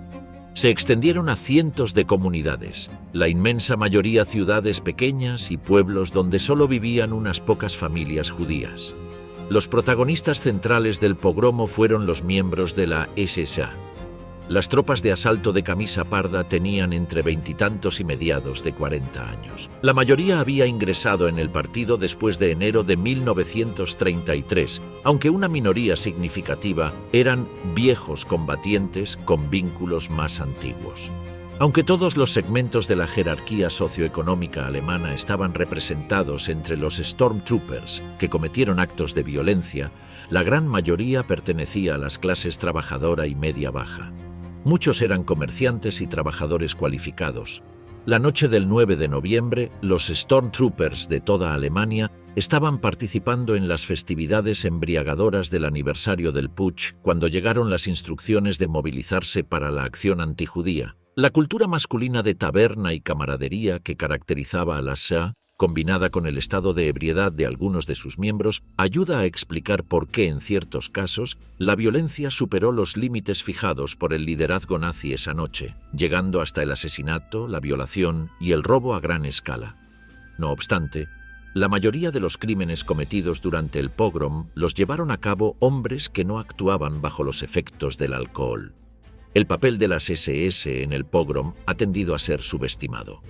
Se extendieron a cientos de comunidades, la inmensa mayoría ciudades pequeñas y pueblos donde solo vivían unas pocas familias judías. Los protagonistas centrales del pogromo fueron los miembros de la SA. Las tropas de asalto de camisa parda tenían entre veintitantos y mediados de 40 años. La mayoría había ingresado en el partido después de enero de 1933, aunque una minoría significativa eran viejos combatientes con vínculos más antiguos. Aunque todos los segmentos de la jerarquía socioeconómica alemana estaban representados entre los Stormtroopers que cometieron actos de violencia, la gran mayoría pertenecía a las clases trabajadora y media-baja. Muchos eran comerciantes y trabajadores cualificados. La noche del 9 de noviembre, los Stormtroopers de toda Alemania estaban participando en las festividades embriagadoras del aniversario del Putsch cuando llegaron las instrucciones de movilizarse para la acción antijudía. La cultura masculina de taberna y camaradería que caracterizaba a la SA, combinada con el estado de ebriedad de algunos de sus miembros, ayuda a explicar por qué, en ciertos casos, la violencia superó los límites fijados por el liderazgo nazi esa noche, llegando hasta el asesinato, la violación y el robo a gran escala. No obstante, la mayoría de los crímenes cometidos durante el pogrom los llevaron a cabo hombres que no actuaban bajo los efectos del alcohol. El papel de las SS en el pogrom ha tendido a ser subestimado.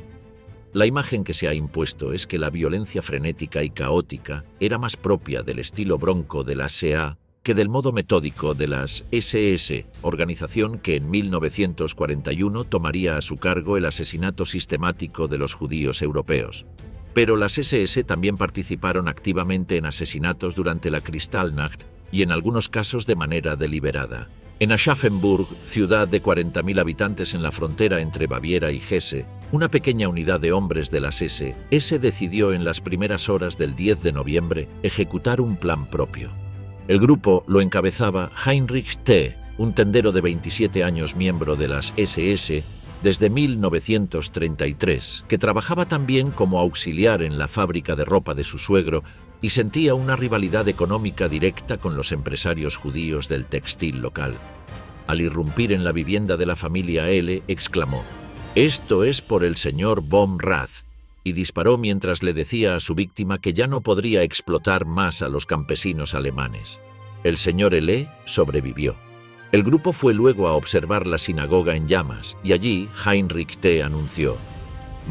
La imagen que se ha impuesto es que la violencia frenética y caótica era más propia del estilo bronco de la SA que del modo metódico de las SS, organización que en 1941 tomaría a su cargo el asesinato sistemático de los judíos europeos. Pero las SS también participaron activamente en asesinatos durante la Kristallnacht y en algunos casos de manera deliberada. En Aschaffenburg, ciudad de 40.000 habitantes en la frontera entre Baviera y Hesse, una pequeña unidad de hombres de las SS decidió en las primeras horas del 10 de noviembre ejecutar un plan propio. El grupo lo encabezaba Heinrich T., un tendero de 27 años miembro de las SS desde 1933, que trabajaba también como auxiliar en la fábrica de ropa de su suegro y sentía una rivalidad económica directa con los empresarios judíos del textil local. Al irrumpir en la vivienda de la familia L., exclamó: «Esto es por el señor von Rath», y disparó mientras le decía a su víctima que ya no podría explotar más a los campesinos alemanes. El señor L. sobrevivió. El grupo fue luego a observar la sinagoga en llamas y allí Heinrich T. anunció: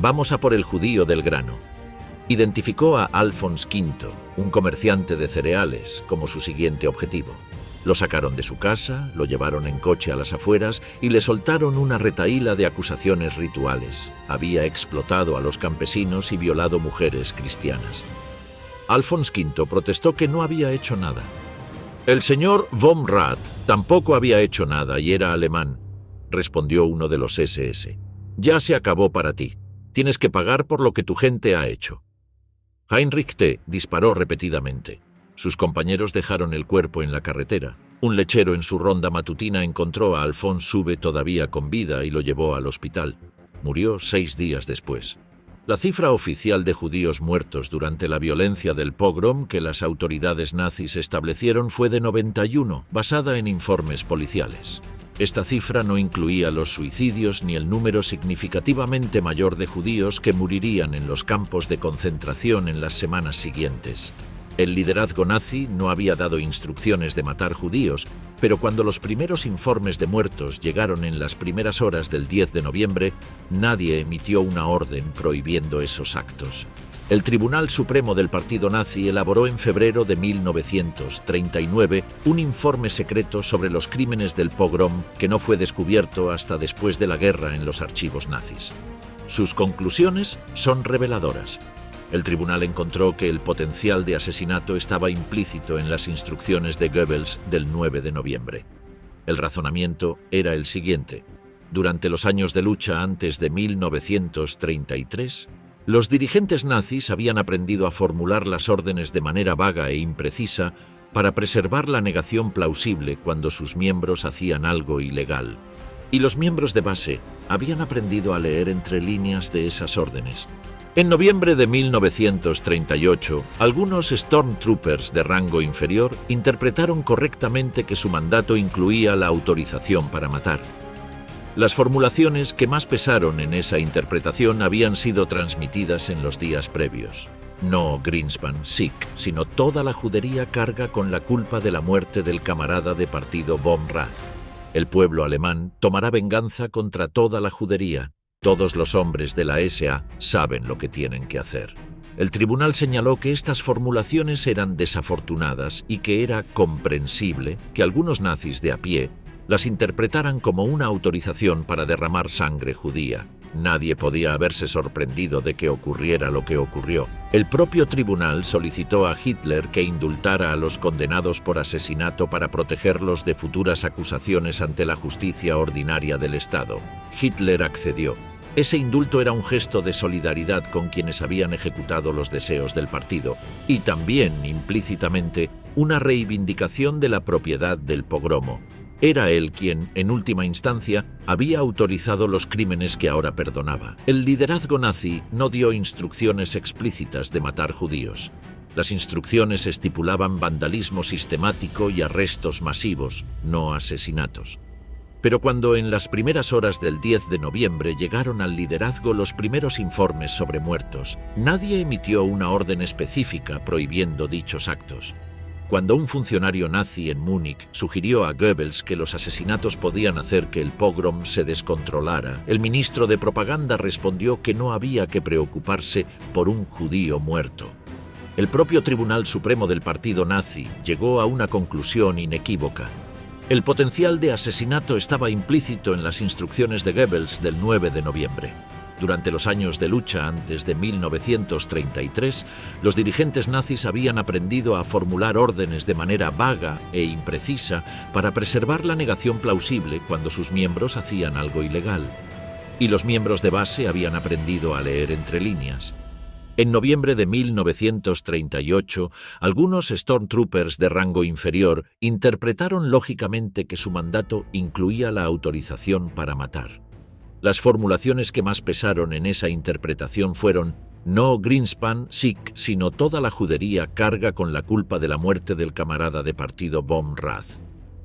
«Vamos a por el judío del grano». Identificó a Alfons V., un comerciante de cereales, como su siguiente objetivo. Lo sacaron de su casa, lo llevaron en coche a las afueras y le soltaron una retahíla de acusaciones rituales. Había explotado a los campesinos y violado mujeres cristianas. Alfons V. protestó que no había hecho nada. «El señor von Rath tampoco había hecho nada y era alemán», respondió uno de los SS. Ya se acabó para ti. Tienes que pagar por lo que tu gente ha hecho. Heinrich T. disparó repetidamente. Sus compañeros dejaron el cuerpo en la carretera. Un lechero en su ronda matutina encontró a Alphonse Sube todavía con vida y lo llevó al hospital. Murió 6 días después. La cifra oficial de judíos muertos durante la violencia del pogrom que las autoridades nazis establecieron fue de 91, basada en informes policiales. Esta cifra no incluía los suicidios ni el número significativamente mayor de judíos que morirían en los campos de concentración en las semanas siguientes. El liderazgo nazi no había dado instrucciones de matar judíos, pero cuando los primeros informes de muertos llegaron en las primeras horas del 10 de noviembre, nadie emitió una orden prohibiendo esos actos. El Tribunal Supremo del Partido Nazi elaboró en febrero de 1939 un informe secreto sobre los crímenes del pogrom que no fue descubierto hasta después de la guerra en los archivos nazis. Sus conclusiones son reveladoras. El tribunal encontró que el potencial de asesinato estaba implícito en las instrucciones de Goebbels del 9 de noviembre. El razonamiento era el siguiente. Durante los años de lucha antes de 1933, los dirigentes nazis habían aprendido a formular las órdenes de manera vaga e imprecisa para preservar la negación plausible cuando sus miembros hacían algo ilegal. Y los miembros de base habían aprendido a leer entre líneas de esas órdenes. En noviembre de 1938, algunos Stormtroopers de rango inferior interpretaron correctamente que su mandato incluía la autorización para matar. Las formulaciones que más pesaron en esa interpretación habían sido transmitidas en los días previos. No Greenspan, Sieg, sino toda la judería carga con la culpa de la muerte del camarada de partido von Rath. El pueblo alemán tomará venganza contra toda la judería. Todos los hombres de la SA saben lo que tienen que hacer. El tribunal señaló que estas formulaciones eran desafortunadas y que era comprensible que algunos nazis de a pie las interpretaran como una autorización para derramar sangre judía. Nadie podía haberse sorprendido de que ocurriera lo que ocurrió. El propio tribunal solicitó a Hitler que indultara a los condenados por asesinato para protegerlos de futuras acusaciones ante la justicia ordinaria del Estado. Hitler accedió. Ese indulto era un gesto de solidaridad con quienes habían ejecutado los deseos del partido y también, implícitamente, una reivindicación de la propiedad del pogromo. Era él quien, en última instancia, había autorizado los crímenes que ahora perdonaba. El liderazgo nazi no dio instrucciones explícitas de matar judíos. Las instrucciones estipulaban vandalismo sistemático y arrestos masivos, no asesinatos. Pero cuando en las primeras horas del 10 de noviembre llegaron al liderazgo los primeros informes sobre muertos, nadie emitió una orden específica prohibiendo dichos actos. Cuando un funcionario nazi en Múnich sugirió a Goebbels que los asesinatos podían hacer que el pogrom se descontrolara, el ministro de propaganda respondió que no había que preocuparse por un judío muerto. El propio Tribunal Supremo del Partido Nazi llegó a una conclusión inequívoca. El potencial de asesinato estaba implícito en las instrucciones de Goebbels del 9 de noviembre. Durante los años de lucha antes de 1933, los dirigentes nazis habían aprendido a formular órdenes de manera vaga e imprecisa para preservar la negación plausible cuando sus miembros hacían algo ilegal. Y los miembros de base habían aprendido a leer entre líneas. En noviembre de 1938, algunos Stormtroopers de rango inferior interpretaron lógicamente que su mandato incluía la autorización para matar. Las formulaciones que más pesaron en esa interpretación fueron no Greenspan, Sieg, sino toda la judería carga con la culpa de la muerte del camarada de partido von Rath.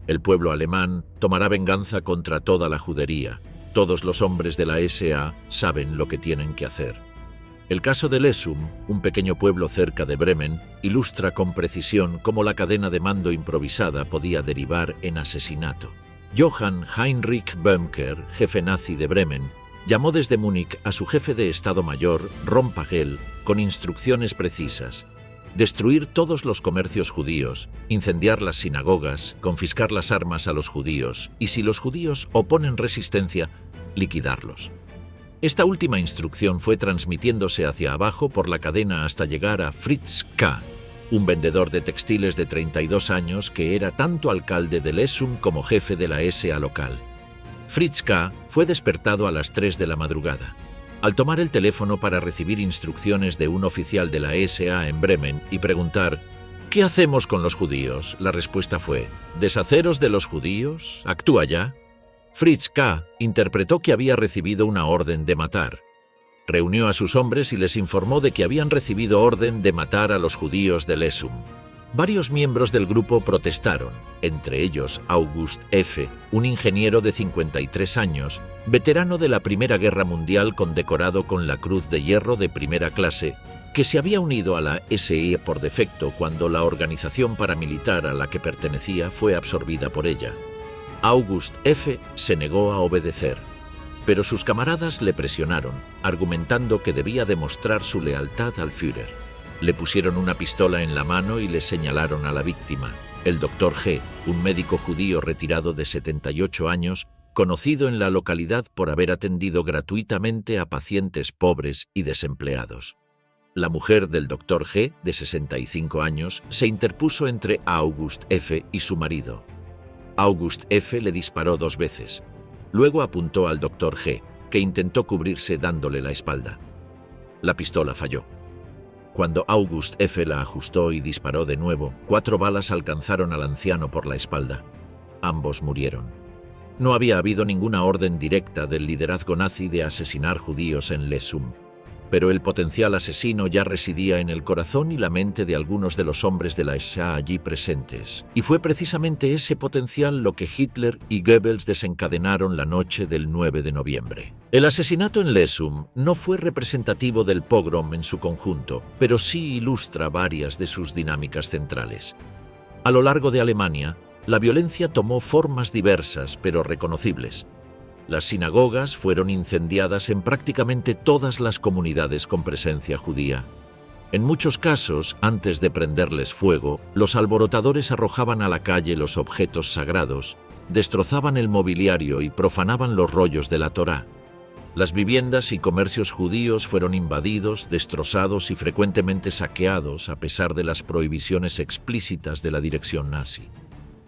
El pueblo alemán tomará venganza contra toda la judería. Todos los hombres de la SA saben lo que tienen que hacer. El caso de Lesum, un pequeño pueblo cerca de Bremen, ilustra con precisión cómo la cadena de mando improvisada podía derivar en asesinato. Johann Heinrich Böhmker, jefe nazi de Bremen, llamó desde Múnich a su jefe de Estado Mayor, Rompagel, con instrucciones precisas: destruir todos los comercios judíos, incendiar las sinagogas, confiscar las armas a los judíos y, si los judíos oponen resistencia, liquidarlos. Esta última instrucción fue transmitiéndose hacia abajo por la cadena hasta llegar a Fritz K., un vendedor de textiles de 32 años que era tanto alcalde de Lesum como jefe de la SA local. Fritz K. fue despertado a las 3 de la madrugada. Al tomar el teléfono para recibir instrucciones de un oficial de la SA en Bremen y preguntar «¿Qué hacemos con los judíos?», la respuesta fue «¿Deshaceros de los judíos? Actúa ya». Fritz K. interpretó que había recibido una orden de matar. Reunió a sus hombres y les informó de que habían recibido orden de matar a los judíos de Lessum. Varios miembros del grupo protestaron, entre ellos August F., un ingeniero de 53 años, veterano de la Primera Guerra Mundial condecorado con la Cruz de Hierro de primera clase, que se había unido a la SI por defecto cuando la organización paramilitar a la que pertenecía fue absorbida por ella. August F. se negó a obedecer, pero sus camaradas le presionaron, argumentando que debía demostrar su lealtad al Führer. Le pusieron una pistola en la mano y le señalaron a la víctima, el Dr. G., un médico judío retirado de 78 años, conocido en la localidad por haber atendido gratuitamente a pacientes pobres y desempleados. La mujer del Dr. G., de 65 años, se interpuso entre August F. y su marido. August F. le disparó 2 veces. Luego apuntó al Dr. G., que intentó cubrirse dándole la espalda. La pistola falló. Cuando August F. la ajustó y disparó de nuevo, 4 balas alcanzaron al anciano por la espalda. Ambos murieron. No había habido ninguna orden directa del liderazgo nazi de asesinar judíos en Lessum, pero el potencial asesino ya residía en el corazón y la mente de algunos de los hombres de la SA allí presentes, y fue precisamente ese potencial lo que Hitler y Goebbels desencadenaron la noche del 9 de noviembre. El asesinato en Lessum no fue representativo del pogrom en su conjunto, pero sí ilustra varias de sus dinámicas centrales. A lo largo de Alemania, la violencia tomó formas diversas pero reconocibles. Las sinagogas fueron incendiadas en prácticamente todas las comunidades con presencia judía. En muchos casos, antes de prenderles fuego, los alborotadores arrojaban a la calle los objetos sagrados, destrozaban el mobiliario y profanaban los rollos de la Torá. Las viviendas y comercios judíos fueron invadidos, destrozados y frecuentemente saqueados a pesar de las prohibiciones explícitas de la dirección nazi.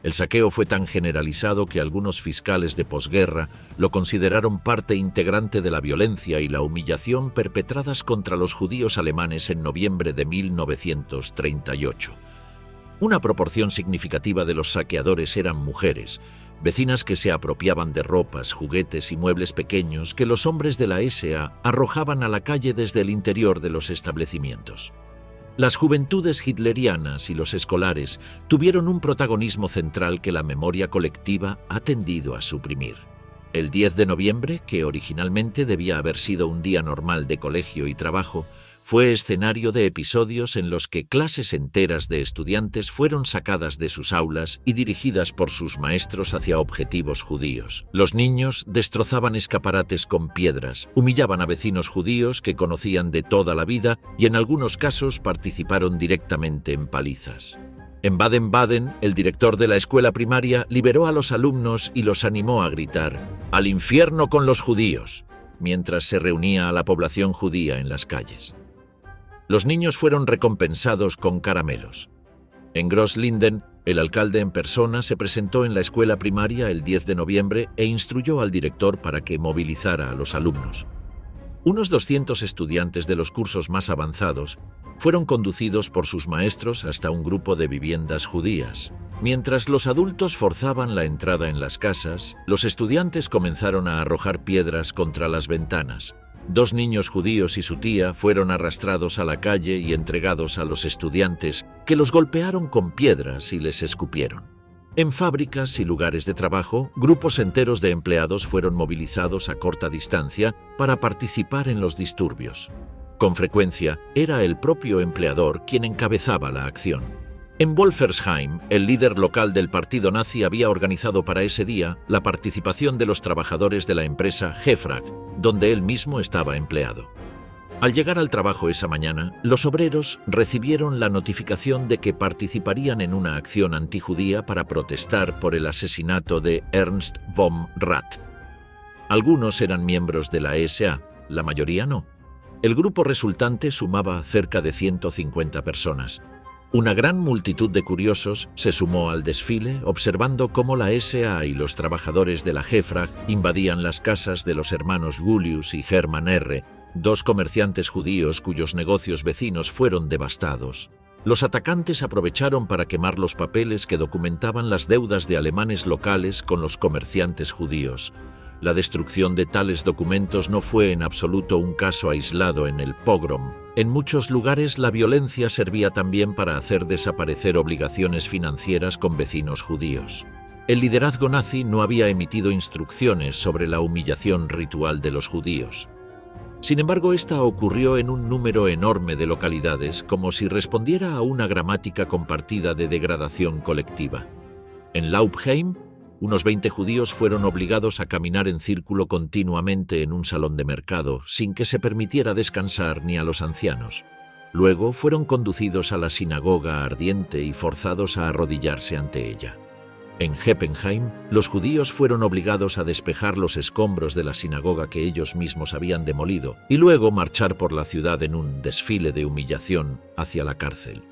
El saqueo fue tan generalizado que algunos fiscales de posguerra lo consideraron parte integrante de la violencia y la humillación perpetradas contra los judíos alemanes en noviembre de 1938. Una proporción significativa de los saqueadores eran mujeres, vecinas que se apropiaban de ropas, juguetes y muebles pequeños que los hombres de la SA arrojaban a la calle desde el interior de los establecimientos. Las juventudes hitlerianas y los escolares tuvieron un protagonismo central que la memoria colectiva ha tendido a suprimir. El 10 de noviembre, que originalmente debía haber sido un día normal de colegio y trabajo, fue escenario de episodios en los que clases enteras de estudiantes fueron sacadas de sus aulas y dirigidas por sus maestros hacia objetivos judíos. Los niños destrozaban escaparates con piedras, humillaban a vecinos judíos que conocían de toda la vida y en algunos casos participaron directamente en palizas. En Baden-Baden, el director de la escuela primaria liberó a los alumnos y los animó a gritar «¡Al infierno con los judíos!», mientras se reunía a la población judía en las calles. Los niños fueron recompensados con caramelos. En Grosslinden, el alcalde en persona se presentó en la escuela primaria el 10 de noviembre e instruyó al director para que movilizara a los alumnos. Unos 200 estudiantes de los cursos más avanzados fueron conducidos por sus maestros hasta un grupo de viviendas judías. Mientras los adultos forzaban la entrada en las casas, los estudiantes comenzaron a arrojar piedras contra las ventanas. 2 niños judíos y su tía fueron arrastrados a la calle y entregados a los estudiantes, que los golpearon con piedras y les escupieron. En fábricas y lugares de trabajo, grupos enteros de empleados fueron movilizados a corta distancia para participar en los disturbios. Con frecuencia, era el propio empleador quien encabezaba la acción. En Wolfersheim, el líder local del partido nazi había organizado para ese día la participación de los trabajadores de la empresa Gefrag, donde él mismo estaba empleado. Al llegar al trabajo esa mañana, los obreros recibieron la notificación de que participarían en una acción antijudía para protestar por el asesinato de Ernst von Rath. Algunos eran miembros de la SA, la mayoría no. El grupo resultante sumaba cerca de 150 personas. Una gran multitud de curiosos se sumó al desfile, observando cómo la SA y los trabajadores de la Jefrag invadían las casas de los hermanos Julius y Hermann R., dos comerciantes judíos cuyos negocios vecinos fueron devastados. Los atacantes aprovecharon para quemar los papeles que documentaban las deudas de alemanes locales con los comerciantes judíos. La destrucción de tales documentos no fue en absoluto un caso aislado en el pogrom. En muchos lugares la violencia servía también para hacer desaparecer obligaciones financieras con vecinos judíos. El liderazgo nazi no había emitido instrucciones sobre la humillación ritual de los judíos. Sin embargo, esta ocurrió en un número enorme de localidades, como si respondiera a una gramática compartida de degradación colectiva. En Laubheim, unos 20 judíos fueron obligados a caminar en círculo continuamente en un salón de mercado, sin que se permitiera descansar ni a los ancianos. Luego fueron conducidos a la sinagoga ardiente y forzados a arrodillarse ante ella. En Heppenheim, los judíos fueron obligados a despejar los escombros de la sinagoga que ellos mismos habían demolido y luego marchar por la ciudad en un desfile de humillación hacia la cárcel.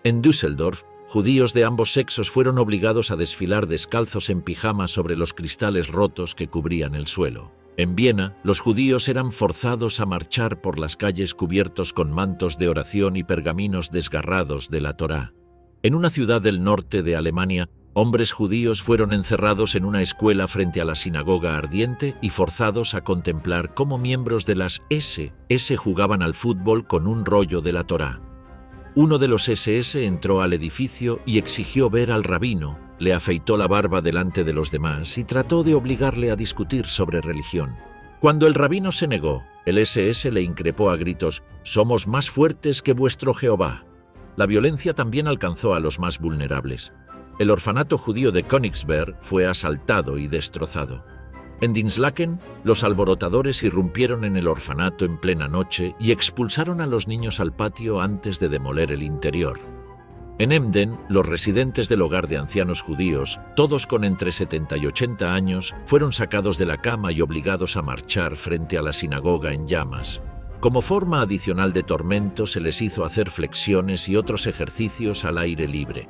En Düsseldorf, judíos de ambos sexos fueron obligados a desfilar descalzos en pijama sobre los cristales rotos que cubrían el suelo. En Viena, los judíos eran forzados a marchar por las calles cubiertos con mantos de oración y pergaminos desgarrados de la Torá. En una ciudad del norte de Alemania, hombres judíos fueron encerrados en una escuela frente a la sinagoga ardiente y forzados a contemplar cómo miembros de las SS jugaban al fútbol con un rollo de la Torá. Uno de los SS entró al edificio y exigió ver al rabino, le afeitó la barba delante de los demás y trató de obligarle a discutir sobre religión. Cuando el rabino se negó, el SS le increpó a gritos: «Somos más fuertes que vuestro Jehová». La violencia también alcanzó a los más vulnerables. El orfanato judío de Königsberg fue asaltado y destrozado. En Dinslaken, los alborotadores irrumpieron en el orfanato en plena noche y expulsaron a los niños al patio antes de demoler el interior. En Emden, los residentes del hogar de ancianos judíos, todos con entre 70 y 80 años, fueron sacados de la cama y obligados a marchar frente a la sinagoga en llamas. Como forma adicional de tormento, se les hizo hacer flexiones y otros ejercicios al aire libre.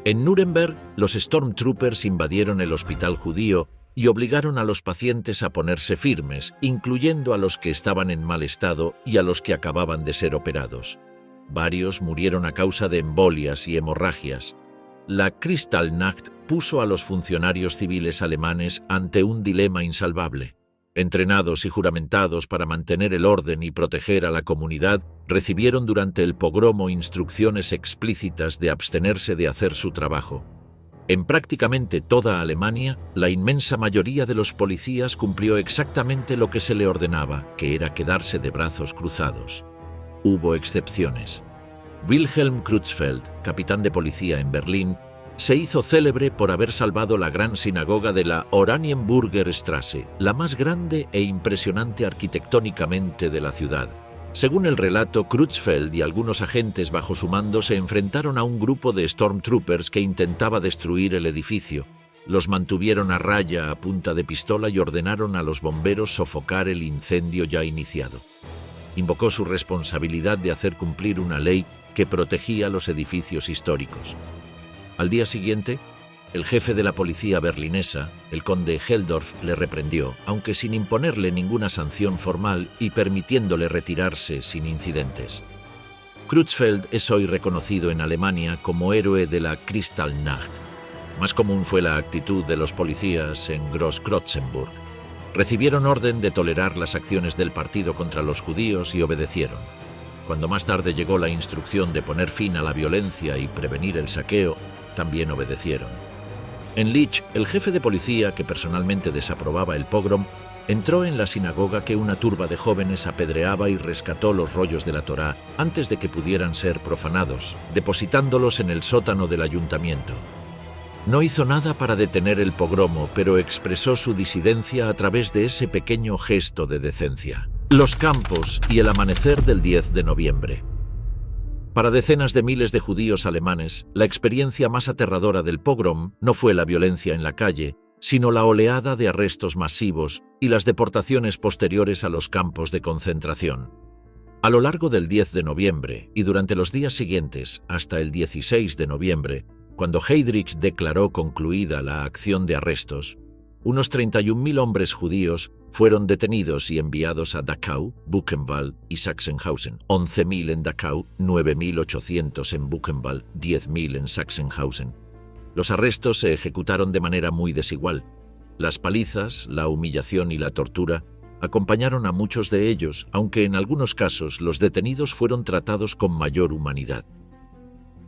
En Nuremberg, los Stormtroopers invadieron el hospital judío y obligaron a los pacientes a ponerse firmes, incluyendo a los que estaban en mal estado y a los que acababan de ser operados. Varios murieron a causa de embolias y hemorragias. La Kristallnacht puso a los funcionarios civiles alemanes ante un dilema insalvable. Entrenados y juramentados para mantener el orden y proteger a la comunidad, recibieron durante el pogromo instrucciones explícitas de abstenerse de hacer su trabajo. En prácticamente toda Alemania, la inmensa mayoría de los policías cumplió exactamente lo que se le ordenaba, que era quedarse de brazos cruzados. Hubo excepciones. Wilhelm Creutzfeldt, capitán de policía en Berlín, se hizo célebre por haber salvado la gran sinagoga de la Oranienburger Straße, la más grande e impresionante arquitectónicamente de la ciudad. Según el relato, Creutzfeldt y algunos agentes bajo su mando se enfrentaron a un grupo de Stormtroopers que intentaba destruir el edificio. Los mantuvieron a raya a punta de pistola y ordenaron a los bomberos sofocar el incendio ya iniciado. Invocó su responsabilidad de hacer cumplir una ley que protegía los edificios históricos. Al día siguiente, el jefe de la policía berlinesa, el conde Heldorf, le reprendió, aunque sin imponerle ninguna sanción formal y permitiéndole retirarse sin incidentes. Creutzfeldt es hoy reconocido en Alemania como héroe de la Kristallnacht. Más común fue la actitud de los policías en Großkrotzenburg. Recibieron orden de tolerar las acciones del partido contra los judíos y obedecieron. Cuando más tarde llegó la instrucción de poner fin a la violencia y prevenir el saqueo, también obedecieron. En Lich, el jefe de policía, que personalmente desaprobaba el pogrom, entró en la sinagoga que una turba de jóvenes apedreaba y rescató los rollos de la Torá antes de que pudieran ser profanados, depositándolos en el sótano del ayuntamiento. No hizo nada para detener el pogromo, pero expresó su disidencia a través de ese pequeño gesto de decencia. Los campos y el amanecer del 10 de noviembre. Para decenas de miles de judíos alemanes, la experiencia más aterradora del pogrom no fue la violencia en la calle, sino la oleada de arrestos masivos y las deportaciones posteriores a los campos de concentración. A lo largo del 10 de noviembre y durante los días siguientes hasta el 16 de noviembre, cuando Heydrich declaró concluida la acción de arrestos, unos 31.000 hombres judíos fueron detenidos y enviados a Dachau, Buchenwald y Sachsenhausen. 11.000 en Dachau, 9.800 en Buchenwald, 10.000 en Sachsenhausen. Los arrestos se ejecutaron de manera muy desigual. Las palizas, la humillación y la tortura acompañaron a muchos de ellos, aunque en algunos casos los detenidos fueron tratados con mayor humanidad.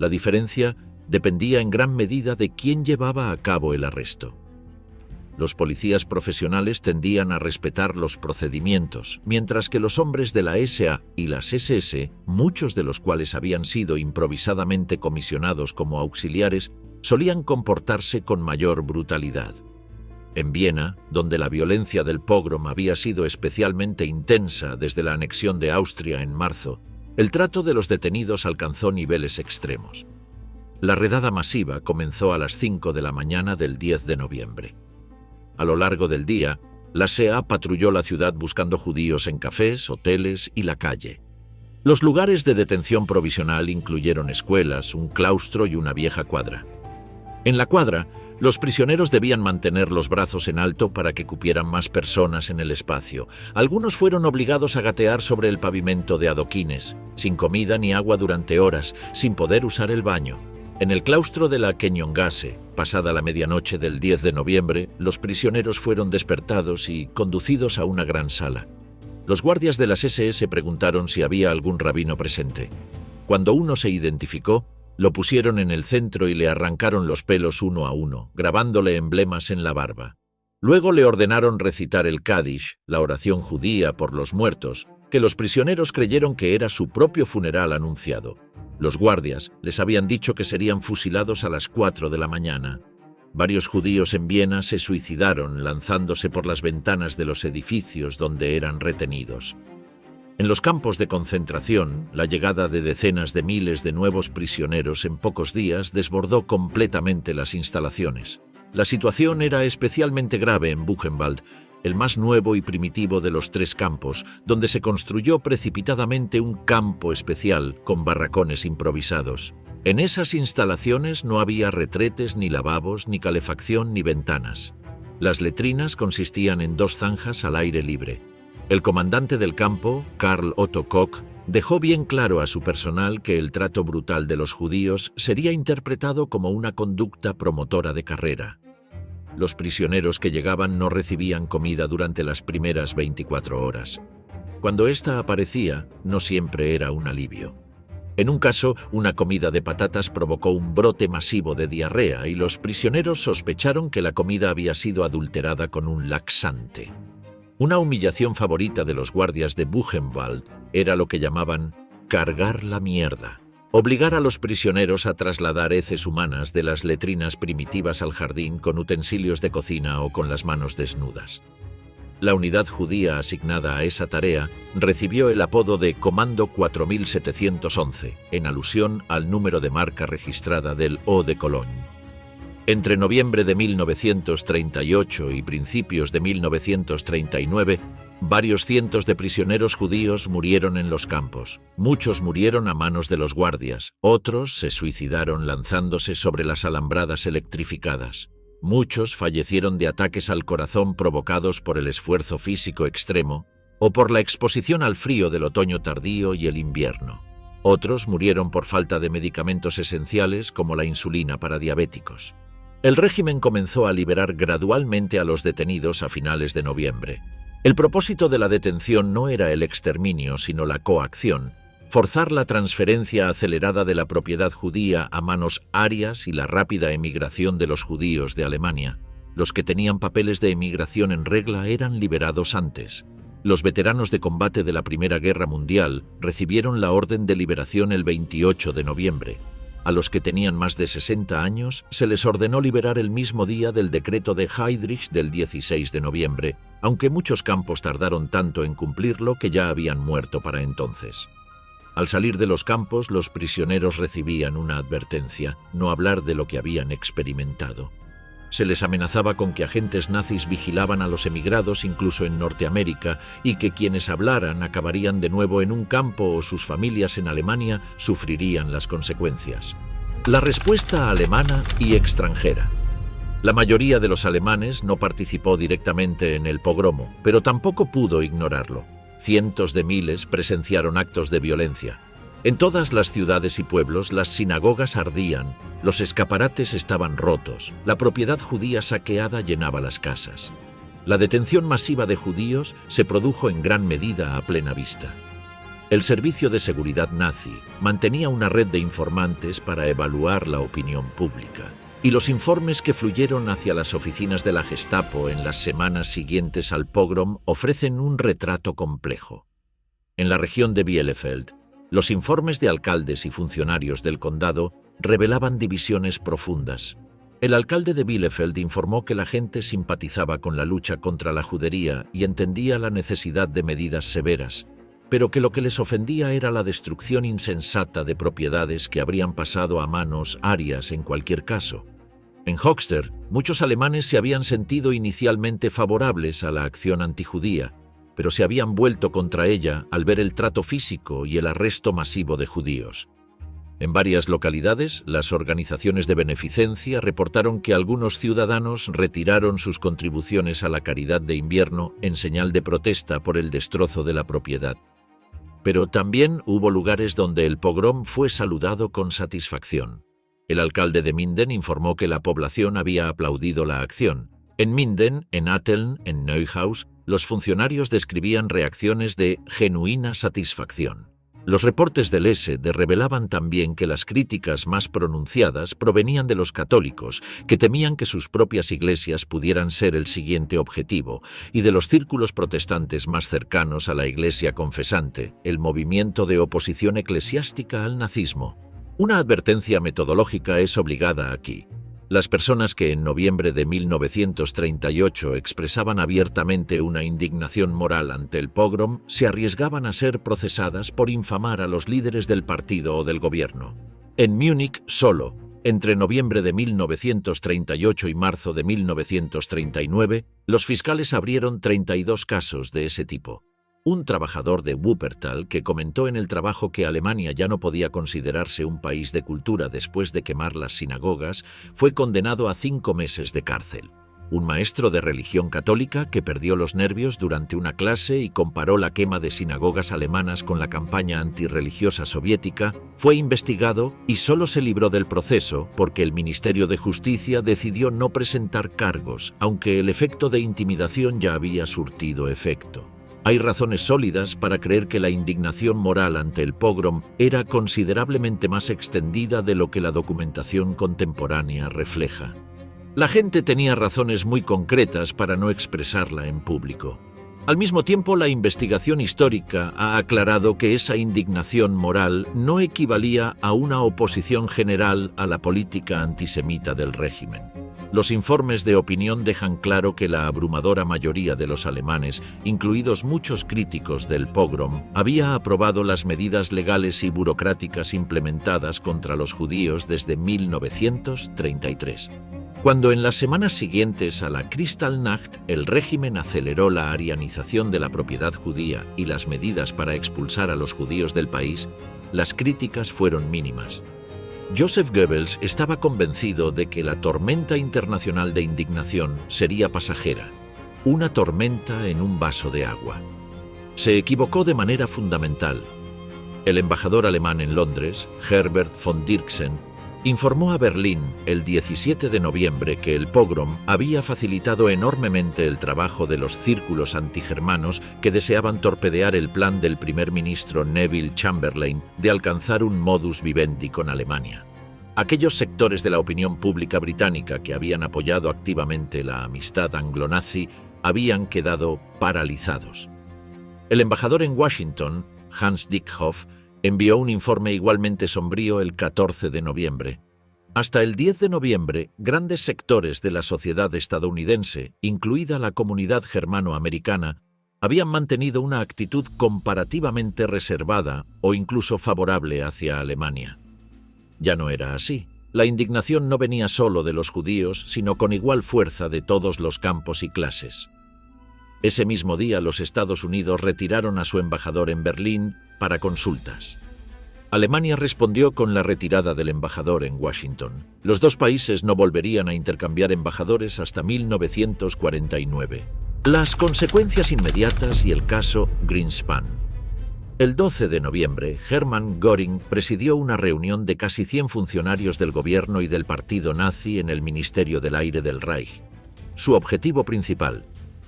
La diferencia dependía en gran medida de quién llevaba a cabo el arresto. Los policías profesionales tendían a respetar los procedimientos, mientras que los hombres de la SA y las SS, muchos de los cuales habían sido improvisadamente comisionados como auxiliares, solían comportarse con mayor brutalidad. En Viena, donde la violencia del pogrom había sido especialmente intensa desde la anexión de Austria en marzo, el trato de los detenidos alcanzó niveles extremos. La redada masiva comenzó a las 5 de la mañana del 10 de noviembre. A lo largo del día, la SA patrulló la ciudad buscando judíos en cafés, hoteles y la calle. Los lugares de detención provisional incluyeron escuelas, un claustro y una vieja cuadra. En la cuadra, los prisioneros debían mantener los brazos en alto para que cupieran más personas en el espacio. Algunos fueron obligados a gatear sobre el pavimento de adoquines, sin comida ni agua durante horas, sin poder usar el baño. En el claustro de la Kenjongasse, pasada la medianoche del 10 de noviembre, los prisioneros fueron despertados y conducidos a una gran sala. Los guardias de las SS preguntaron si había algún rabino presente. Cuando uno se identificó, lo pusieron en el centro y le arrancaron los pelos uno a uno, grabándole emblemas en la barba. Luego le ordenaron recitar el Kaddish, la oración judía por los muertos, que los prisioneros creyeron que era su propio funeral anunciado. Los guardias les habían dicho que serían fusilados a las 4 de la mañana. Varios judíos en Viena se suicidaron lanzándose por las ventanas de los edificios donde eran retenidos. En los campos de concentración, la llegada de decenas de miles de nuevos prisioneros en pocos días desbordó completamente las instalaciones. La situación era especialmente grave en Buchenwald, el más nuevo y primitivo de los 3 campos, donde se construyó precipitadamente un campo especial con barracones improvisados. En esas instalaciones no había retretes, ni lavabos, ni calefacción, ni ventanas. Las letrinas consistían en 2 zanjas al aire libre. El comandante del campo, Karl Otto Koch, dejó bien claro a su personal que el trato brutal de los judíos sería interpretado como una conducta promotora de carrera. Los prisioneros que llegaban no recibían comida durante las primeras 24 horas. Cuando ésta aparecía, no siempre era un alivio. En un caso, una comida de patatas provocó un brote masivo de diarrea y los prisioneros sospecharon que la comida había sido adulterada con un laxante. Una humillación favorita de los guardias de Buchenwald era lo que llamaban cargar la mierda, obligar a los prisioneros a trasladar heces humanas de las letrinas primitivas al jardín con utensilios de cocina o con las manos desnudas. La unidad judía asignada a esa tarea recibió el apodo de Comando 4711, en alusión al número de marca registrada del Eau de Cologne. Entre noviembre de 1938 y principios de 1939, varios cientos de prisioneros judíos murieron en los campos. Muchos murieron a manos de los guardias, otros se suicidaron lanzándose sobre las alambradas electrificadas. Muchos fallecieron de ataques al corazón provocados por el esfuerzo físico extremo o por la exposición al frío del otoño tardío y el invierno. Otros murieron por falta de medicamentos esenciales como la insulina para diabéticos. El régimen comenzó a liberar gradualmente a los detenidos a finales de noviembre. El propósito de la detención no era el exterminio, sino la coacción, forzar la transferencia acelerada de la propiedad judía a manos arias y la rápida emigración de los judíos de Alemania. Los que tenían papeles de emigración en regla eran liberados antes. Los veteranos de combate de la Primera Guerra Mundial recibieron la orden de liberación el 28 de noviembre. A los que tenían más de 60 años se les ordenó liberar el mismo día del decreto de Heydrich del 16 de noviembre, aunque muchos campos tardaron tanto en cumplirlo que ya habían muerto para entonces. Al salir de los campos, los prisioneros recibían una advertencia: no hablar de lo que habían experimentado. Se les amenazaba con que agentes nazis vigilaban a los emigrados incluso en Norteamérica y que quienes hablaran acabarían de nuevo en un campo o sus familias en Alemania sufrirían las consecuencias. La respuesta alemana y extranjera. La mayoría de los alemanes no participó directamente en el pogromo, pero tampoco pudo ignorarlo. Cientos de miles presenciaron actos de violencia. En todas las ciudades y pueblos las sinagogas ardían, los escaparates estaban rotos, la propiedad judía saqueada llenaba las casas. La detención masiva de judíos se produjo en gran medida a plena vista. El Servicio de Seguridad nazi mantenía una red de informantes para evaluar la opinión pública, y los informes que fluyeron hacia las oficinas de la Gestapo en las semanas siguientes al pogrom ofrecen un retrato complejo. En la región de Bielefeld, los informes de alcaldes y funcionarios del condado revelaban divisiones profundas. El alcalde de Bielefeld informó que la gente simpatizaba con la lucha contra la judería y entendía la necesidad de medidas severas, pero que lo que les ofendía era la destrucción insensata de propiedades que habrían pasado a manos arias en cualquier caso. En Höxter, muchos alemanes se habían sentido inicialmente favorables a la acción antijudía, pero se habían vuelto contra ella al ver el trato físico y el arresto masivo de judíos. En varias localidades, las organizaciones de beneficencia reportaron que algunos ciudadanos retiraron sus contribuciones a la caridad de invierno en señal de protesta por el destrozo de la propiedad. Pero también hubo lugares donde el pogrom fue saludado con satisfacción. El alcalde de Minden informó que la población había aplaudido la acción. En Minden, en Atteln, en Neuhaus, los funcionarios describían reacciones de genuina satisfacción. Los reportes del SD revelaban también que las críticas más pronunciadas provenían de los católicos, que temían que sus propias iglesias pudieran ser el siguiente objetivo, y de los círculos protestantes más cercanos a la Iglesia confesante, el movimiento de oposición eclesiástica al nazismo. Una advertencia metodológica es obligada aquí. Las personas que en noviembre de 1938 expresaban abiertamente una indignación moral ante el pogrom se arriesgaban a ser procesadas por infamar a los líderes del partido o del gobierno. En Múnich solo, entre noviembre de 1938 y marzo de 1939, los fiscales abrieron 32 casos de ese tipo. Un trabajador de Wuppertal que comentó en el trabajo que Alemania ya no podía considerarse un país de cultura después de quemar las sinagogas, fue condenado a 5 meses de cárcel. Un maestro de religión católica que perdió los nervios durante una clase y comparó la quema de sinagogas alemanas con la campaña antirreligiosa soviética, fue investigado y solo se libró del proceso porque el Ministerio de Justicia decidió no presentar cargos, aunque el efecto de intimidación ya había surtido efecto. Hay razones sólidas para creer que la indignación moral ante el pogrom era considerablemente más extendida de lo que la documentación contemporánea refleja. La gente tenía razones muy concretas para no expresarla en público. Al mismo tiempo, la investigación histórica ha aclarado que esa indignación moral no equivalía a una oposición general a la política antisemita del régimen. Los informes de opinión dejan claro que la abrumadora mayoría de los alemanes, incluidos muchos críticos del pogrom, había aprobado las medidas legales y burocráticas implementadas contra los judíos desde 1933. Cuando en las semanas siguientes a la Kristallnacht el régimen aceleró la arianización de la propiedad judía y las medidas para expulsar a los judíos del país, las críticas fueron mínimas. Joseph Goebbels estaba convencido de que la tormenta internacional de indignación sería pasajera, una tormenta en un vaso de agua. Se equivocó de manera fundamental. El embajador alemán en Londres, Herbert von Dirksen, informó a Berlín el 17 de noviembre que el pogrom había facilitado enormemente el trabajo de los círculos antigermanos que deseaban torpedear el plan del primer ministro Neville Chamberlain de alcanzar un modus vivendi con Alemania. Aquellos sectores de la opinión pública británica que habían apoyado activamente la amistad anglo-nazi habían quedado paralizados. El embajador en Washington, Hans Dickhoff, envió un informe igualmente sombrío el 14 de noviembre. Hasta el 10 de noviembre, grandes sectores de la sociedad estadounidense, incluida la comunidad germano-americana, habían mantenido una actitud comparativamente reservada o incluso favorable hacia Alemania. Ya no era así. La indignación no venía solo de los judíos, sino con igual fuerza de todos los campos y clases. Ese mismo día los Estados Unidos retiraron a su embajador en Berlín para consultas. Alemania respondió con la retirada del embajador en Washington. Los dos países no volverían a intercambiar embajadores hasta 1949. Las consecuencias inmediatas y el caso Greenspan. El 12 de noviembre, Hermann Göring presidió una reunión de casi 100 funcionarios del gobierno y del partido nazi en el Ministerio del Aire del Reich. Su objetivo principal: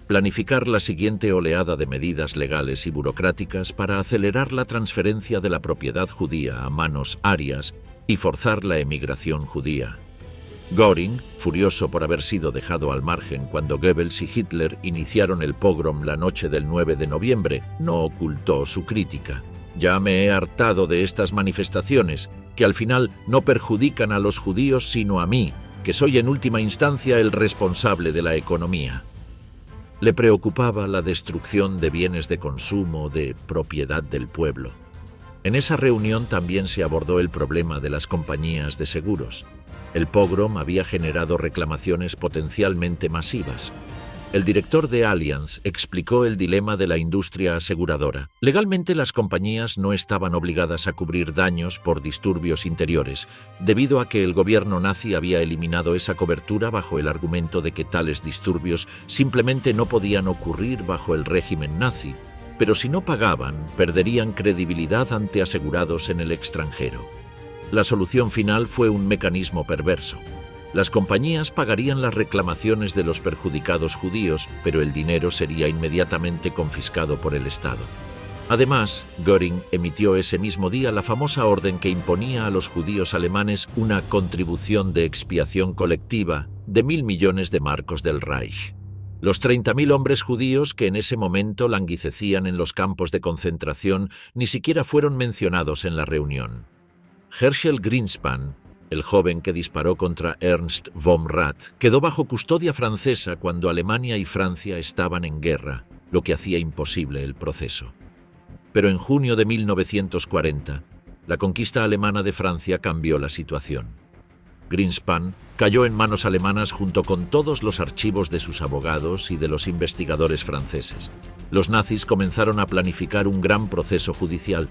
planificar la siguiente oleada de medidas legales y burocráticas para acelerar la transferencia de la propiedad judía a manos arias y forzar la emigración judía. Göring, furioso por haber sido dejado al margen cuando Goebbels y Hitler iniciaron el pogrom la noche del 9 de noviembre, no ocultó su crítica. «Ya me he hartado de estas manifestaciones, que al final no perjudican a los judíos sino a mí, que soy en última instancia el responsable de la economía». Le preocupaba la destrucción de bienes de consumo, de propiedad del pueblo. En esa reunión también se abordó el problema de las compañías de seguros. El pogrom había generado reclamaciones potencialmente masivas. El director de Allianz explicó el dilema de la industria aseguradora. Legalmente, las compañías no estaban obligadas a cubrir daños por disturbios interiores, debido a que el gobierno nazi había eliminado esa cobertura bajo el argumento de que tales disturbios simplemente no podían ocurrir bajo el régimen nazi, pero si no pagaban, perderían credibilidad ante asegurados en el extranjero. La solución final fue un mecanismo perverso. Las compañías pagarían las reclamaciones de los perjudicados judíos, pero el dinero sería inmediatamente confiscado por el Estado. Además, Göring emitió ese mismo día la famosa orden que imponía a los judíos alemanes una contribución de expiación colectiva de 1.000 millones de marcos del Reich. Los 30.000 hombres judíos que en ese momento languidecían en los campos de concentración ni siquiera fueron mencionados en la reunión. Herschel Greenspan, el joven que disparó contra Ernst von Rath, quedó bajo custodia francesa cuando Alemania y Francia estaban en guerra, lo que hacía imposible el proceso. Pero en junio de 1940, la conquista alemana de Francia cambió la situación. Greenspan cayó en manos alemanas junto con todos los archivos de sus abogados y de los investigadores franceses. Los nazis comenzaron a planificar un gran proceso judicial.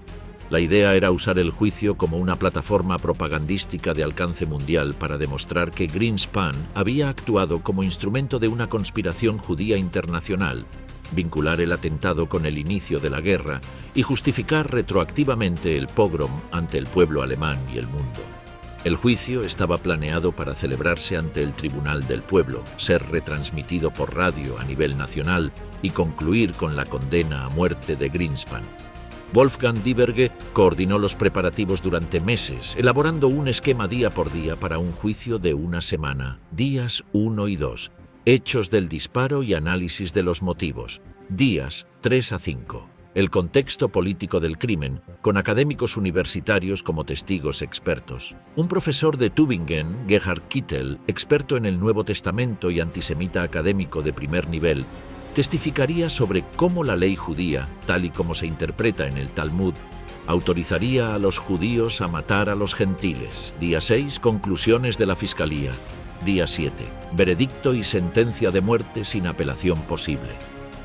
La idea era usar el juicio como una plataforma propagandística de alcance mundial para demostrar que Greenspan había actuado como instrumento de una conspiración judía internacional, vincular el atentado con el inicio de la guerra y justificar retroactivamente el pogrom ante el pueblo alemán y el mundo. El juicio estaba planeado para celebrarse ante el Tribunal del Pueblo, ser retransmitido por radio a nivel nacional y concluir con la condena a muerte de Greenspan. Wolfgang Dieberge coordinó los preparativos durante meses, elaborando un esquema día por día para un juicio de una semana, días 1 y 2, hechos del disparo y análisis de los motivos, días 3 a 5, el contexto político del crimen, con académicos universitarios como testigos expertos. Un profesor de Tübingen, Gerhard Kittel, experto en el Nuevo Testamento y antisemita académico de primer nivel, testificaría sobre cómo la ley judía, tal y como se interpreta en el Talmud, autorizaría a los judíos a matar a los gentiles. Día 6, conclusiones de la Fiscalía. Día 7, veredicto y sentencia de muerte sin apelación posible.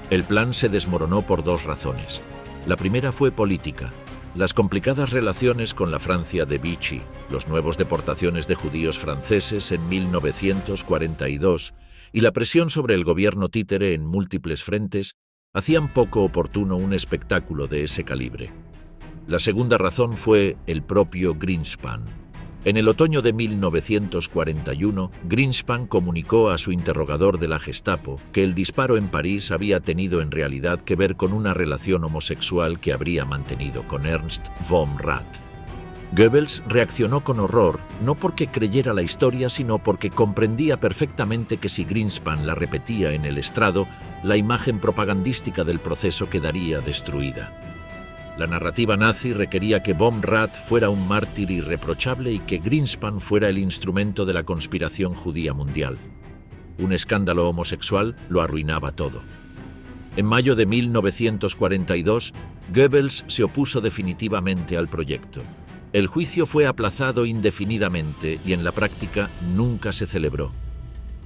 El plan se desmoronó por dos razones. La primera fue política. Las complicadas relaciones con la Francia de Vichy, los nuevos deportaciones de judíos franceses en 1942 y la presión sobre el gobierno títere en múltiples frentes hacían poco oportuno un espectáculo de ese calibre. La segunda razón fue el propio Greenspan. En el otoño de 1941, Greenspan comunicó a su interrogador de la Gestapo que el disparo en París había tenido en realidad que ver con una relación homosexual que habría mantenido con Ernst von Rath. Goebbels reaccionó con horror, no porque creyera la historia, sino porque comprendía perfectamente que si Greenspan la repetía en el estrado, la imagen propagandística del proceso quedaría destruida. La narrativa nazi requería que von Rath fuera un mártir irreprochable y que Greenspan fuera el instrumento de la conspiración judía mundial. Un escándalo homosexual lo arruinaba todo. En mayo de 1942, Goebbels se opuso definitivamente al proyecto. El juicio fue aplazado indefinidamente y en la práctica nunca se celebró.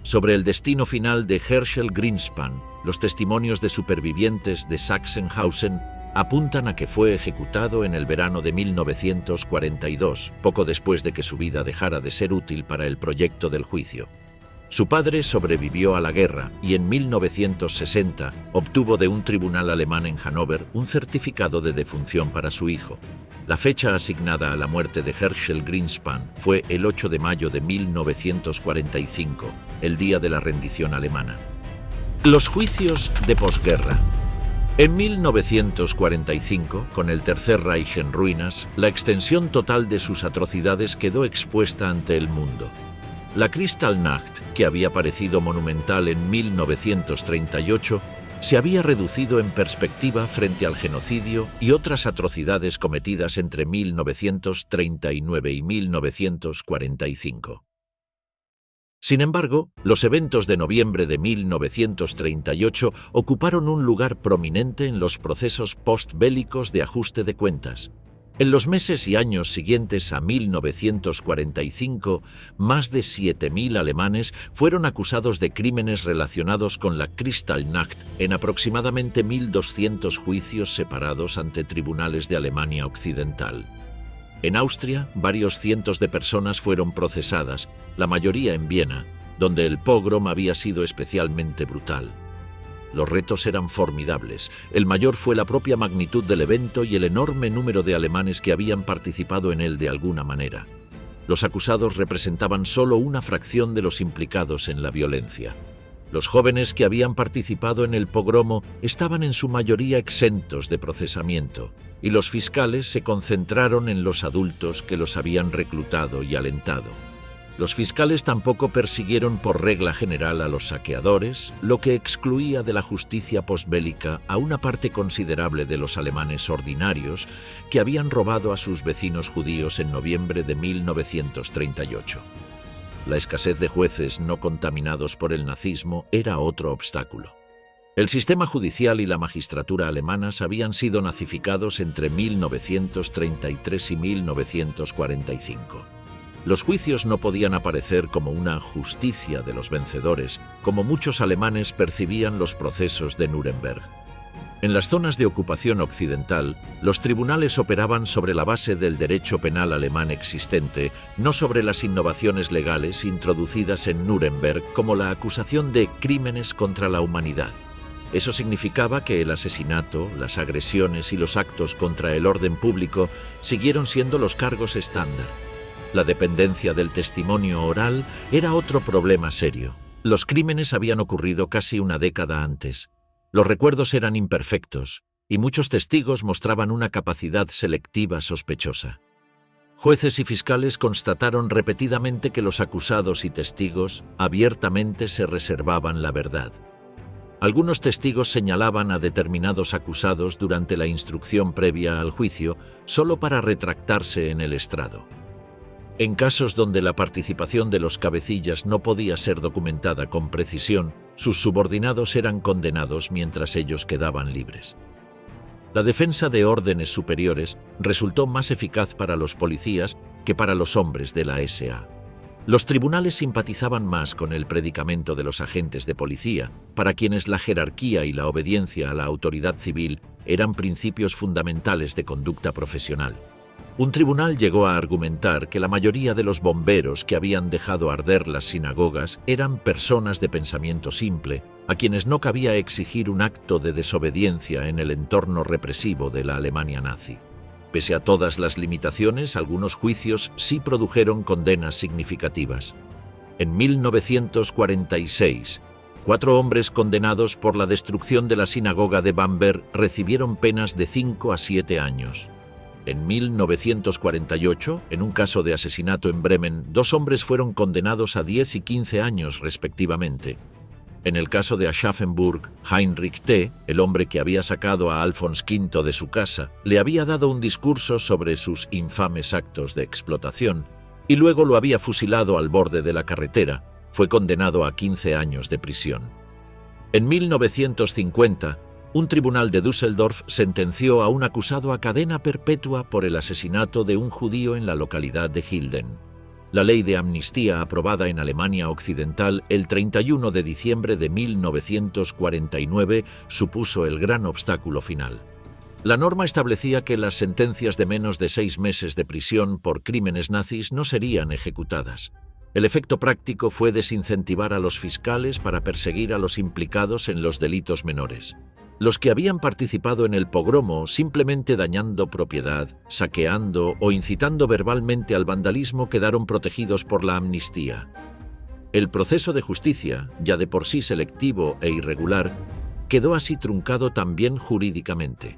Sobre el destino final de Herschel Greenspan, los testimonios de supervivientes de Sachsenhausen apuntan a que fue ejecutado en el verano de 1942, poco después de que su vida dejara de ser útil para el proyecto del juicio. Su padre sobrevivió a la guerra y en 1960 obtuvo de un tribunal alemán en Hannover un certificado de defunción para su hijo. La fecha asignada a la muerte de Herschel Greenspan fue el 8 de mayo de 1945, el día de la rendición alemana. Los juicios de posguerra. En 1945, con el Tercer Reich en ruinas, la extensión total de sus atrocidades quedó expuesta ante el mundo. La Kristallnacht, que había parecido monumental en 1938, se había reducido en perspectiva frente al genocidio y otras atrocidades cometidas entre 1939 y 1945. Sin embargo, los eventos de noviembre de 1938 ocuparon un lugar prominente en los procesos postbélicos de ajuste de cuentas. En los meses y años siguientes a 1945, más de 7.000 alemanes fueron acusados de crímenes relacionados con la Kristallnacht en aproximadamente 1.200 juicios separados ante tribunales de Alemania Occidental. En Austria, varios cientos de personas fueron procesadas, la mayoría en Viena, donde el pogrom había sido especialmente brutal. Los retos eran formidables. El mayor fue la propia magnitud del evento y el enorme número de alemanes que habían participado en él de alguna manera. Los acusados representaban solo una fracción de los implicados en la violencia. Los jóvenes que habían participado en el pogromo estaban en su mayoría exentos de procesamiento, y los fiscales se concentraron en los adultos que los habían reclutado y alentado. Los fiscales tampoco persiguieron por regla general a los saqueadores, lo que excluía de la justicia posbélica a una parte considerable de los alemanes ordinarios que habían robado a sus vecinos judíos en noviembre de 1938. La escasez de jueces no contaminados por el nazismo era otro obstáculo. El sistema judicial y la magistratura alemanas habían sido nazificados entre 1933 y 1945. Los juicios no podían aparecer como una justicia de los vencedores, como muchos alemanes percibían los procesos de Nuremberg. En las zonas de ocupación occidental, los tribunales operaban sobre la base del derecho penal alemán existente, no sobre las innovaciones legales introducidas en Nuremberg como la acusación de crímenes contra la humanidad. Eso significaba que el asesinato, las agresiones y los actos contra el orden público siguieron siendo los cargos estándar. La dependencia del testimonio oral era otro problema serio. Los crímenes habían ocurrido casi una década antes. Los recuerdos eran imperfectos y muchos testigos mostraban una capacidad selectiva sospechosa. Jueces y fiscales constataron repetidamente que los acusados y testigos abiertamente se reservaban la verdad. Algunos testigos señalaban a determinados acusados durante la instrucción previa al juicio solo para retractarse en el estrado. En casos donde la participación de los cabecillas no podía ser documentada con precisión, sus subordinados eran condenados mientras ellos quedaban libres. La defensa de órdenes superiores resultó más eficaz para los policías que para los hombres de la SA. Los tribunales simpatizaban más con el predicamento de los agentes de policía, para quienes la jerarquía y la obediencia a la autoridad civil eran principios fundamentales de conducta profesional. Un tribunal llegó a argumentar que la mayoría de los bomberos que habían dejado arder las sinagogas eran personas de pensamiento simple, a quienes no cabía exigir un acto de desobediencia en el entorno represivo de la Alemania nazi. Pese a todas las limitaciones, algunos juicios sí produjeron condenas significativas. En 1946, 4 hombres condenados por la destrucción de la sinagoga de Bamberg recibieron penas de 5 a 7 años. En 1948, en un caso de asesinato en Bremen, 2 hombres fueron condenados a 10 y 15 años respectivamente. En el caso de Aschaffenburg, Heinrich T., el hombre que había sacado a Alfons V de su casa, le había dado un discurso sobre sus infames actos de explotación y luego lo había fusilado al borde de la carretera. Fue condenado a 15 años de prisión. En 1950, Un tribunal de Düsseldorf sentenció a un acusado a cadena perpetua por el asesinato de un judío en la localidad de Hilden. La ley de amnistía aprobada en Alemania Occidental el 31 de diciembre de 1949 supuso el gran obstáculo final. La norma establecía que las sentencias de menos de 6 meses de prisión por crímenes nazis no serían ejecutadas. El efecto práctico fue desincentivar a los fiscales para perseguir a los implicados en los delitos menores. Los que habían participado en el pogromo simplemente dañando propiedad, saqueando o incitando verbalmente al vandalismo quedaron protegidos por la amnistía. El proceso de justicia, ya de por sí selectivo e irregular, quedó así truncado también jurídicamente.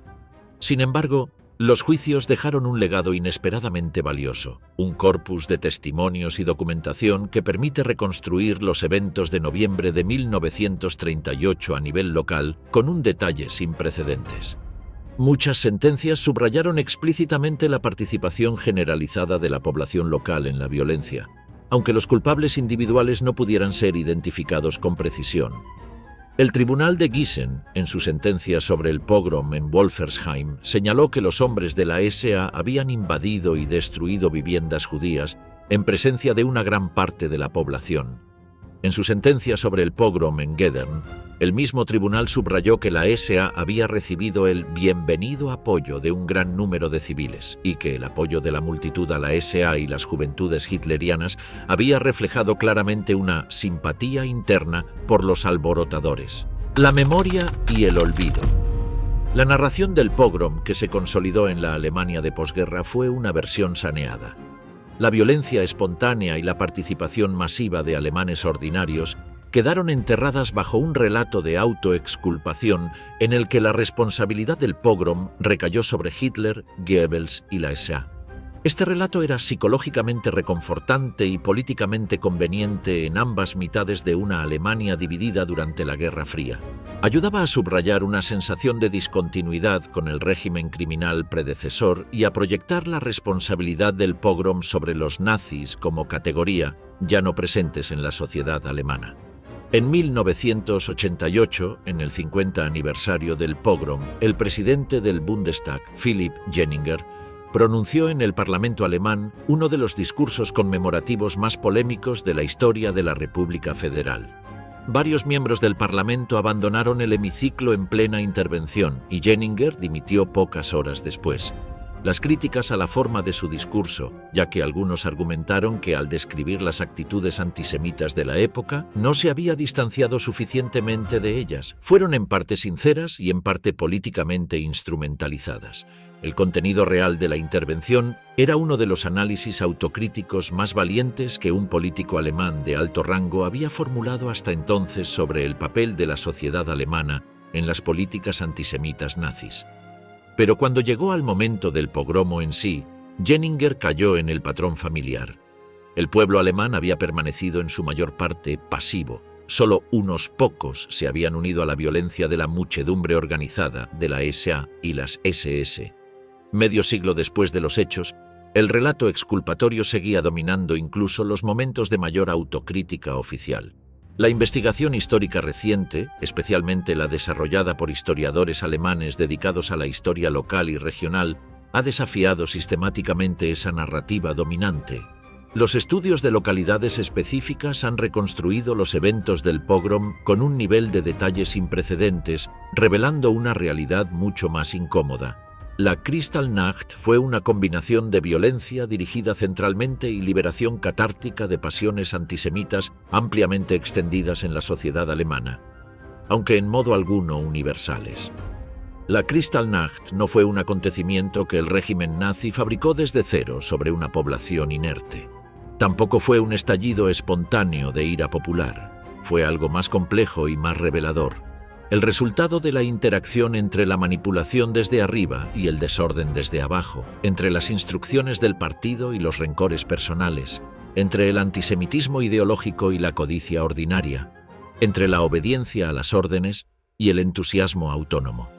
Sin embargo, los juicios dejaron un legado inesperadamente valioso, un corpus de testimonios y documentación que permite reconstruir los eventos de noviembre de 1938 a nivel local con un detalle sin precedentes. Muchas sentencias subrayaron explícitamente la participación generalizada de la población local en la violencia, aunque los culpables individuales no pudieran ser identificados con precisión. El Tribunal de Gießen, en su sentencia sobre el pogrom en Wolfersheim, señaló que los hombres de la SA habían invadido y destruido viviendas judías en presencia de una gran parte de la población. En su sentencia sobre el pogrom en Gedern, el mismo tribunal subrayó que la SA había recibido el bienvenido apoyo de un gran número de civiles y que el apoyo de la multitud a la SA y las juventudes hitlerianas había reflejado claramente una simpatía interna por los alborotadores. La memoria y el olvido. La narración del pogrom que se consolidó en la Alemania de posguerra fue una versión saneada. La violencia espontánea y la participación masiva de alemanes ordinarios quedaron enterradas bajo un relato de autoexculpación en el que la responsabilidad del pogrom recayó sobre Hitler, Goebbels y la SA. Este relato era psicológicamente reconfortante y políticamente conveniente en ambas mitades de una Alemania dividida durante la Guerra Fría. Ayudaba a subrayar una sensación de discontinuidad con el régimen criminal predecesor y a proyectar la responsabilidad del pogrom sobre los nazis como categoría, ya no presentes en la sociedad alemana. En 1988, en el 50 aniversario del pogrom, el presidente del Bundestag, Philipp Jenninger, pronunció en el Parlamento alemán uno de los discursos conmemorativos más polémicos de la historia de la República Federal. Varios miembros del Parlamento abandonaron el hemiciclo en plena intervención y Jenninger dimitió pocas horas después. Las críticas a la forma de su discurso, ya que algunos argumentaron que al describir las actitudes antisemitas de la época no se había distanciado suficientemente de ellas, fueron en parte sinceras y en parte políticamente instrumentalizadas. El contenido real de la intervención era uno de los análisis autocríticos más valientes que un político alemán de alto rango había formulado hasta entonces sobre el papel de la sociedad alemana en las políticas antisemitas nazis. Pero cuando llegó al momento del pogromo en sí, Jenninger cayó en el patrón familiar. El pueblo alemán había permanecido en su mayor parte pasivo. Solo unos pocos se habían unido a la violencia de la muchedumbre organizada de la SA y las SS. Medio siglo después de los hechos, el relato exculpatorio seguía dominando incluso los momentos de mayor autocrítica oficial. La investigación histórica reciente, especialmente la desarrollada por historiadores alemanes dedicados a la historia local y regional, ha desafiado sistemáticamente esa narrativa dominante. Los estudios de localidades específicas han reconstruido los eventos del pogrom con un nivel de detalle sin precedentes, revelando una realidad mucho más incómoda. La Kristallnacht fue una combinación de violencia dirigida centralmente y liberación catártica de pasiones antisemitas ampliamente extendidas en la sociedad alemana, aunque en modo alguno universales. La Kristallnacht no fue un acontecimiento que el régimen nazi fabricó desde cero sobre una población inerte. Tampoco fue un estallido espontáneo de ira popular. Fue algo más complejo y más revelador. El resultado de la interacción entre la manipulación desde arriba y el desorden desde abajo, entre las instrucciones del partido y los rencores personales, entre el antisemitismo ideológico y la codicia ordinaria, entre la obediencia a las órdenes y el entusiasmo autónomo.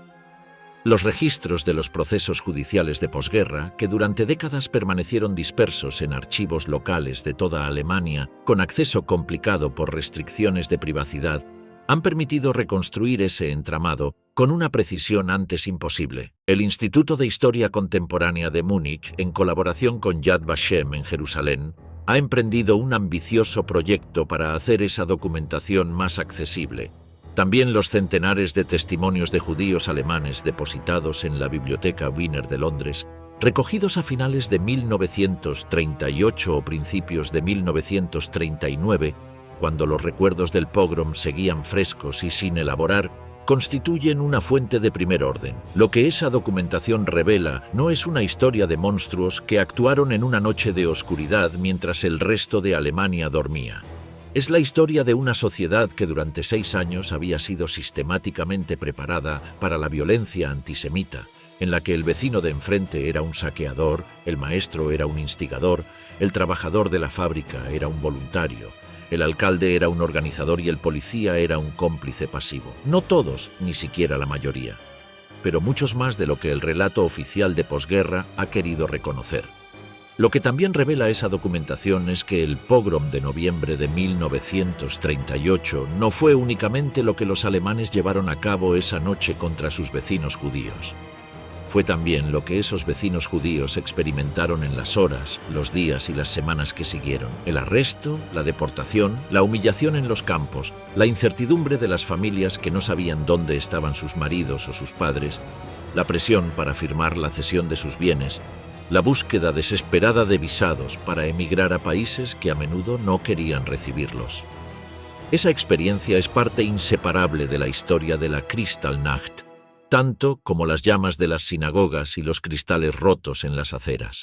Los registros de los procesos judiciales de posguerra, que durante décadas permanecieron dispersos en archivos locales de toda Alemania, con acceso complicado por restricciones de privacidad, han permitido reconstruir ese entramado con una precisión antes imposible. El Instituto de Historia Contemporánea de Múnich, en colaboración con Yad Vashem en Jerusalén, ha emprendido un ambicioso proyecto para hacer esa documentación más accesible. También los centenares de testimonios de judíos alemanes depositados en la Biblioteca Wiener de Londres, recogidos a finales de 1938 o principios de 1939, cuando los recuerdos del pogrom seguían frescos y sin elaborar, constituyen una fuente de primer orden. Lo que esa documentación revela no es una historia de monstruos que actuaron en una noche de oscuridad mientras el resto de Alemania dormía. Es la historia de una sociedad que durante 6 años había sido sistemáticamente preparada para la violencia antisemita, en la que el vecino de enfrente era un saqueador, el maestro era un instigador, el trabajador de la fábrica era un voluntario, el alcalde era un organizador y el policía era un cómplice pasivo. No todos, ni siquiera la mayoría, pero muchos más de lo que el relato oficial de posguerra ha querido reconocer. Lo que también revela esa documentación es que el pogrom de noviembre de 1938 no fue únicamente lo que los alemanes llevaron a cabo esa noche contra sus vecinos judíos. Fue también lo que esos vecinos judíos experimentaron en las horas, los días y las semanas que siguieron. El arresto, la deportación, la humillación en los campos, la incertidumbre de las familias que no sabían dónde estaban sus maridos o sus padres, la presión para firmar la cesión de sus bienes, la búsqueda desesperada de visados para emigrar a países que a menudo no querían recibirlos. Esa experiencia es parte inseparable de la historia de la Kristallnacht, tanto como las llamas de las sinagogas y los cristales rotos en las aceras.